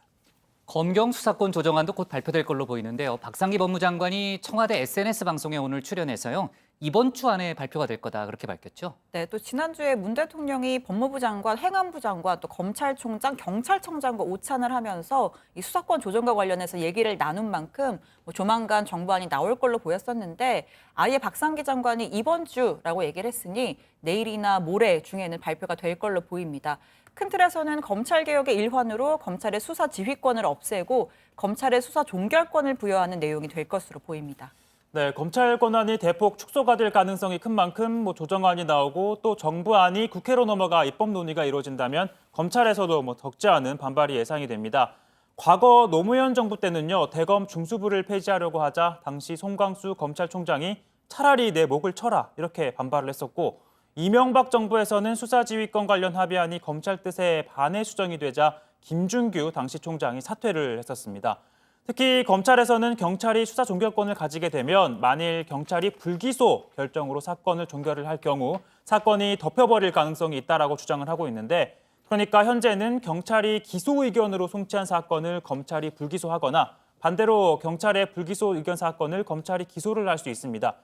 검경 수사권 조정안도 곧 발표될 걸로 보이는데요. 박상기 법무장관이 청와대 SNS 방송에 오늘 출연해서요. 이번 주 안에 발표가 될 거다 그렇게 밝혔죠. 네, 또 지난주에 문 대통령이 법무부 장관, 행안부 장관, 또 검찰총장, 경찰청장과 오찬을 하면서 이 수사권 조정과 관련해서 얘기를 나눈 만큼 조만간 정부안이 나올 걸로 보였었는데 아예 박상기 장관이 이번 주라고 얘기를 했으니 내일이나 모레 중에는 발표가 될 걸로 보입니다. 큰 틀에서는 검찰개혁의 일환으로 검찰의 수사 지휘권을 없애고 검찰의 수사 종결권을 부여하는 내용이 될 것으로 보입니다. 네, 검찰 권한이 대폭 축소가 될 가능성이 큰 만큼 조정안이 나오고 또 정부안이 국회로 넘어가 입법 논의가 이루어진다면 검찰에서도 적지 않은 반발이 예상이 됩니다. 과거 노무현 정부 때는요, 대검 중수부를 폐지하려고 하자 당시 송광수 검찰총장이 차라리 내 목을 쳐라 이렇게 반발을 했었고, 이명박 정부에서는 수사지휘권 관련 합의안이 검찰 뜻에 반해 수정이 되자 김준규 당시 총장이 사퇴를 했었습니다. 특히 검찰에서는 경찰이 수사 종결권을 가지게 되면 만일 경찰이 불기소 결정으로 사건을 종결을 할 경우 사건이 덮여버릴 가능성이 있다라고 주장을 하고 있는데, 그러니까 현재는 경찰이 기소 의견으로 송치한 사건을 검찰이 불기소하거나 반대로 경찰의 불기소 의견 사건을 검찰이 기소를 할 수 있습니다.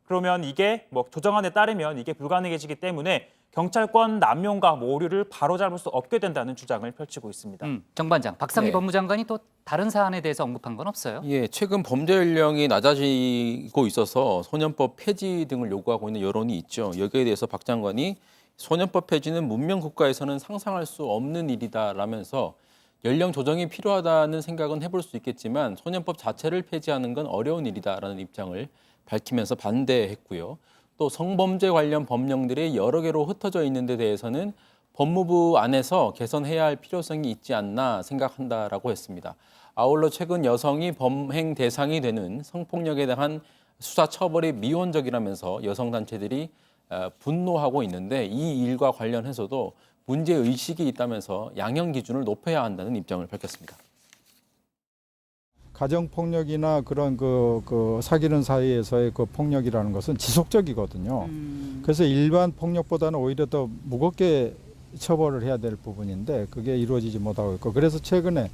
그러면 이게 조정안에 따르면 이게 불가능해지기 때문에 경찰권 남용과 오류를 바로잡을 수 없게 된다는 주장을 펼치고 있습니다. 정반장, 박상기 네. 법무장관이 또 다른 사안에 대해서 언급한 건 없어요? 예, 최근 범죄 연령이 낮아지고 있어서 소년법 폐지 등을 요구하고 있는 여론이 있죠. 여기에 대해서 박 장관이 소년법 폐지는 문명 국가에서는 상상할 수 없는 일이다라면서 연령 조정이 필요하다는 생각은 해볼 수 있겠지만 소년법 자체를 폐지하는 건 어려운 일이다라는 입장을 밝히면서 반대했고요. 또 성범죄 관련 법령들이 여러 개로 흩어져 있는 데 대해서는 법무부 안에서 개선해야 할 필요성이 있지 않나 생각한다라고 했습니다. 아울러 최근 여성이 범행 대상이 되는 성폭력에 대한 수사 처벌이 미온적이라면서 여성단체들이 분노하고 있는데, 이 일과 관련해서도 문제의식이 있다면서 양형 기준을 높여야 한다는 입장을 밝혔습니다. 가정폭력이나 그런 그 사귀는 사이에서의 그 폭력이라는 것은 지속적이거든요. 그래서 일반 폭력보다는 오히려 더 무겁게 처벌을 해야 될 부분인데 그게 이루어지지 못하고 있고, 그래서 최근에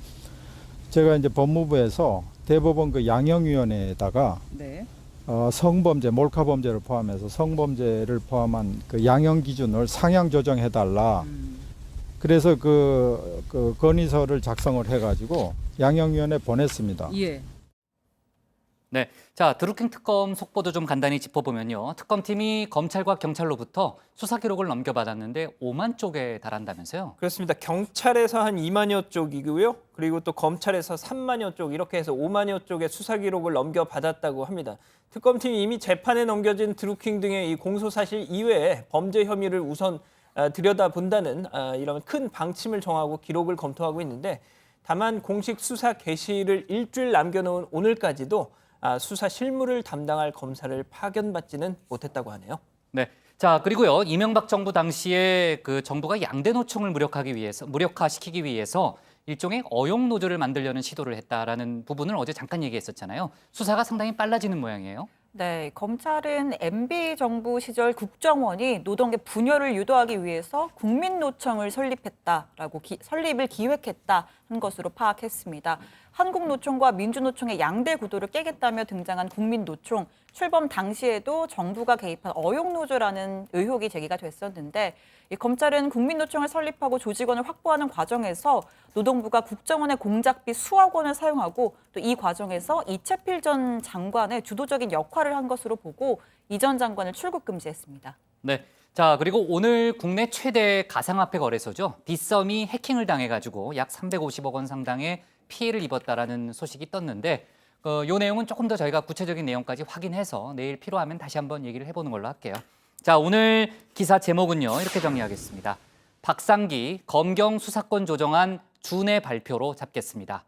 제가 이제 법무부에서 대법원 그 양형위원회에다가 네. 성범죄, 몰카범죄를 포함해서 성범죄를 포함한 그 양형 기준을 상향 조정해달라. 그래서 그 건의서를 작성을 해가지고 양형위원회 보냈습니다. 예. 네, 자 드루킹 특검 속보도 좀 간단히 짚어보면요. 특검팀이 검찰과 경찰로부터 수사 기록을 넘겨받았는데 5만 쪽에 달한다면서요? 그렇습니다. 경찰에서 한 2만여 쪽이고요. 그리고 또 검찰에서 3만여 쪽, 이렇게 해서 5만여 쪽의 수사 기록을 넘겨받았다고 합니다. 특검팀이 이미 재판에 넘겨진 드루킹 등의 이 공소 사실 이외에 범죄 혐의를 우선 들여다본다는 이런 큰 방침을 정하고 기록을 검토하고 있는데, 다만 공식 수사 개시를 일주일 남겨놓은 오늘까지도 수사 실무를 담당할 검사를 파견받지는 못했다고 하네요. 네. 자 그리고요, 이명박 정부 당시에 그 정부가 양대 노총을 무력화시키기 위해서 일종의 어용 노조를 만들려는 시도를 했다라는 부분을 어제 잠깐 얘기했었잖아요. 수사가 상당히 빨라지는 모양이에요. 네, 검찰은 MB 정부 시절 국정원이 노동계 분열을 유도하기 위해서 국민노총을 설립을 기획했다는 것으로 파악했습니다. 한국노총과 민주노총의 양대 구도를 깨겠다며 등장한 국민노총, 출범 당시에도 정부가 개입한 어용노조라는 의혹이 제기가 됐었는데, 이 검찰은 국민노총을 설립하고 조직원을 확보하는 과정에서 노동부가 국정원의 공작비 수억 원을 사용하고 또 이 과정에서 이채필 전 장관의 주도적인 역할을 한 것으로 보고 이 전 장관을 출국 금지했습니다. 네. 자 그리고 오늘 국내 최대 가상화폐 거래소죠. 빗썸이 해킹을 당해가지고 약 350억 원 상당의 피해를 입었다라는 소식이 떴는데, 이 내용은 조금 더 저희가 구체적인 내용까지 확인해서 내일 필요하면 다시 한번 얘기를 해보는 걸로 할게요. 자 오늘 기사 제목은요, 이렇게 정리하겠습니다. 박상기 검경 수사권 조정안 준의 발표로 잡겠습니다.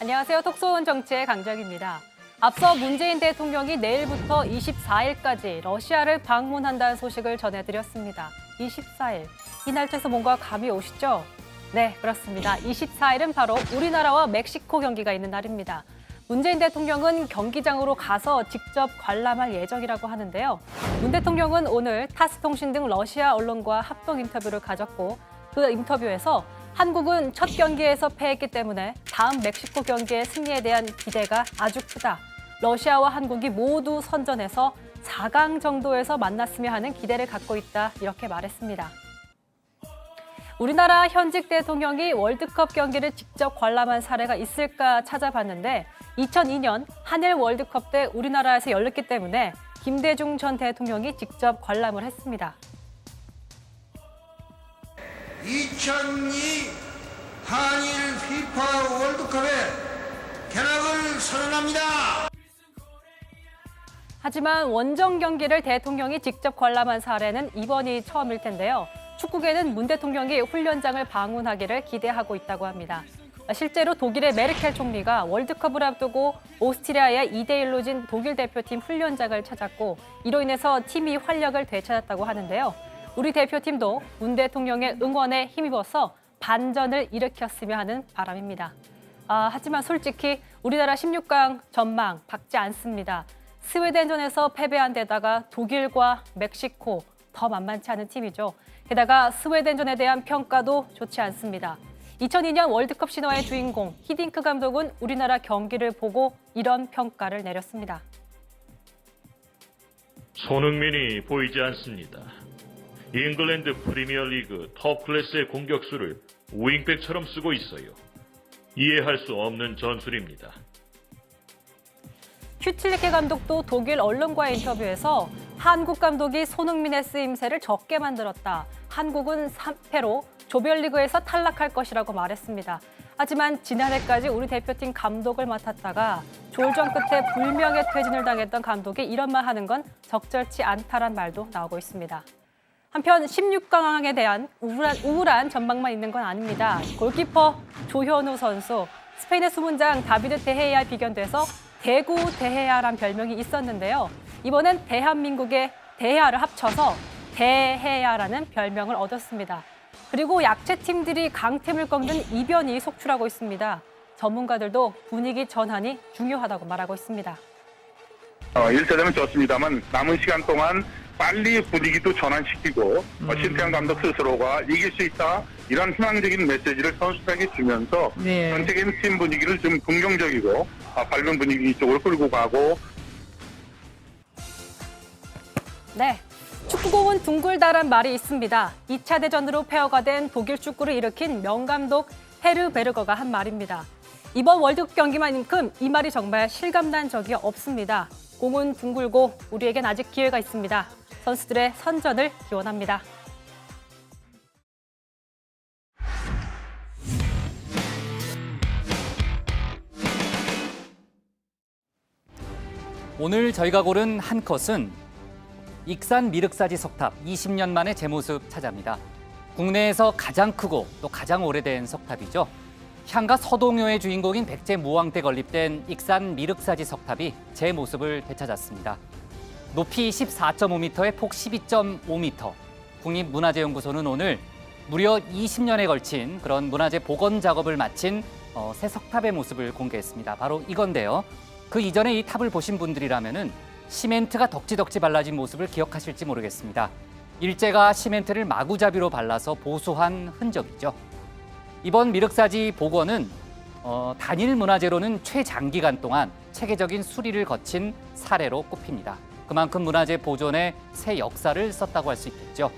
안녕하세요. 톡쏘온 정치의 강정입니다. 앞서 문재인 대통령이 내일부터 24일까지 러시아를 방문한다는 소식을 전해드렸습니다. 24일, 이 날짜에서 뭔가 감이 오시죠? 네, 그렇습니다. 24일은 바로 우리나라와 멕시코 경기가 있는 날입니다. 문재인 대통령은 경기장으로 가서 직접 관람할 예정이라고 하는데요. 문 대통령은 오늘 타스통신 등 러시아 언론과 합동 인터뷰를 가졌고, 그 인터뷰에서 한국은 첫 경기에서 패했기 때문에 다음 멕시코 경기의 승리에 대한 기대가 아주 크다. 러시아와 한국이 모두 선전해서 4강 정도에서 만났으면 하는 기대를 갖고 있다. 이렇게 말했습니다. 우리나라 현직 대통령이 월드컵 경기를 직접 관람한 사례가 있을까 찾아봤는데 2002년 한일 월드컵 때 우리나라에서 열렸기 때문에 김대중 전 대통령이 직접 관람을 했습니다. 2002 한일 피파 월드컵에 개막을 선언합니다. 하지만 원정 경기를 대통령이 직접 관람한 사례는 이번이 처음일 텐데요. 축구계는 문 대통령이 훈련장을 방문하기를 기대하고 있다고 합니다. 실제로 독일의 메르켈 총리가 월드컵을 앞두고 오스트리아에 2대1로 진 독일 대표팀 훈련장을 찾았고 이로 인해서 팀이 활력을 되찾았다고 하는데요. 우리 대표팀도 문 대통령의 응원에 힘입어서 반전을 일으켰으면 하는 바람입니다. 하지만 솔직히 우리나라 16강 전망 밝지 않습니다. 스웨덴전에서 패배한 데다가 독일과 멕시코 더 만만치 않은 팀이죠. 게다가 스웨덴전에 대한 평가도 좋지 않습니다. 2002년 월드컵 신화의 주인공 히딩크 감독은 우리나라 경기를 보고 이런 평가를 내렸습니다. 손흥민이 보이지 않습니다. 잉글랜드 프리미어리그 톱 클래스의 공격수를 윙백처럼 쓰고 있어요. 이해할 수 없는 전술입니다. 슈틸리케 감독도 독일 언론과의 인터뷰에서 한국 감독이 손흥민의 쓰임새를 적게 만들었다. 한국은 3패로 조별리그에서 탈락할 것이라고 말했습니다. 하지만 지난해까지 우리 대표팀 감독을 맡았다가 졸전 끝에 불명예 퇴진을 당했던 감독이 이런 말 하는 건 적절치 않다란 말도 나오고 있습니다. 한편 16강에 대한 우울한 전망만 있는 건 아닙니다. 골키퍼 조현우 선수, 스페인의 수문장 다비드 데헤야 비견돼서 대구 데헤야란 별명이 있었는데요. 이번엔 대한민국의 데헤야를 합쳐서 대헤야라는 별명을 얻었습니다. 그리고 약체팀들이 강팀을 꺾는 이변이 속출하고 있습니다. 전문가들도 분위기 전환이 중요하다고 말하고 있습니다. 1차전은 졌습니다만 남은 시간 동안 빨리 분위기도 전환시키고 신태영 감독 스스로가 이길 수 있다 이런 희망적인 메시지를 선수들에게 주면서 전체적인 팀 분위기를 좀 긍정적이고 밝은 분위기 쪽으로 끌고 가고. 네, 축구공은 둥글다란 말이 있습니다. 2차 대전으로 폐허가 된 독일 축구를 일으킨 명감독 헤르베르거가 한 말입니다. 이번 월드컵 경기만큼 이 말이 정말 실감난 적이 없습니다. 공은 둥글고 우리에겐 아직 기회가 있습니다. 선수들의 선전을 기원합니다. 오늘 저희가 고른 한 컷은 익산 미륵사지 석탑 20년 만에 제 모습 찾아옵니다. 국내에서 가장 크고 또 가장 오래된 석탑이죠. 향가 서동요의 주인공인 백제 무왕 때 건립된 익산 미륵사지 석탑이 제 모습을 되찾았습니다. 높이 14.5m에 폭 12.5m. 국립문화재연구소는 오늘 무려 20년에 걸친 그런 문화재 복원 작업을 마친 새 석탑의 모습을 공개했습니다. 바로 이건데요. 그 이전에 이 탑을 보신 분들이라면은 시멘트가 덕지덕지 발라진 모습을 기억하실지 모르겠습니다. 일제가 시멘트를 마구잡이로 발라서 보수한 흔적이죠. 이번 미륵사지 복원은 단일 문화재로는 최장기간 동안 체계적인 수리를 거친 사례로 꼽힙니다. 그만큼 문화재 보존에 새 역사를 썼다고 할 수 있겠죠.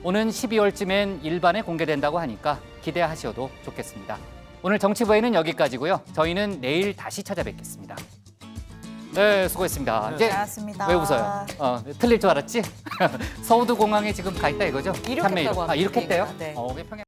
오는 12월쯤엔 일반에 공개된다고 하니까 기대하셔도 좋겠습니다. 오늘 정치부에는 여기까지고요. 저희는 내일 다시 찾아뵙겠습니다. 네, 수고했습니다. 이제 고생하셨습니다. 왜 웃어요? 틀릴 줄 알았지? 서우드 공항에 지금 가 있다 이거죠? 이륙했다고 합니다. 이륙했대요? 네. 평양...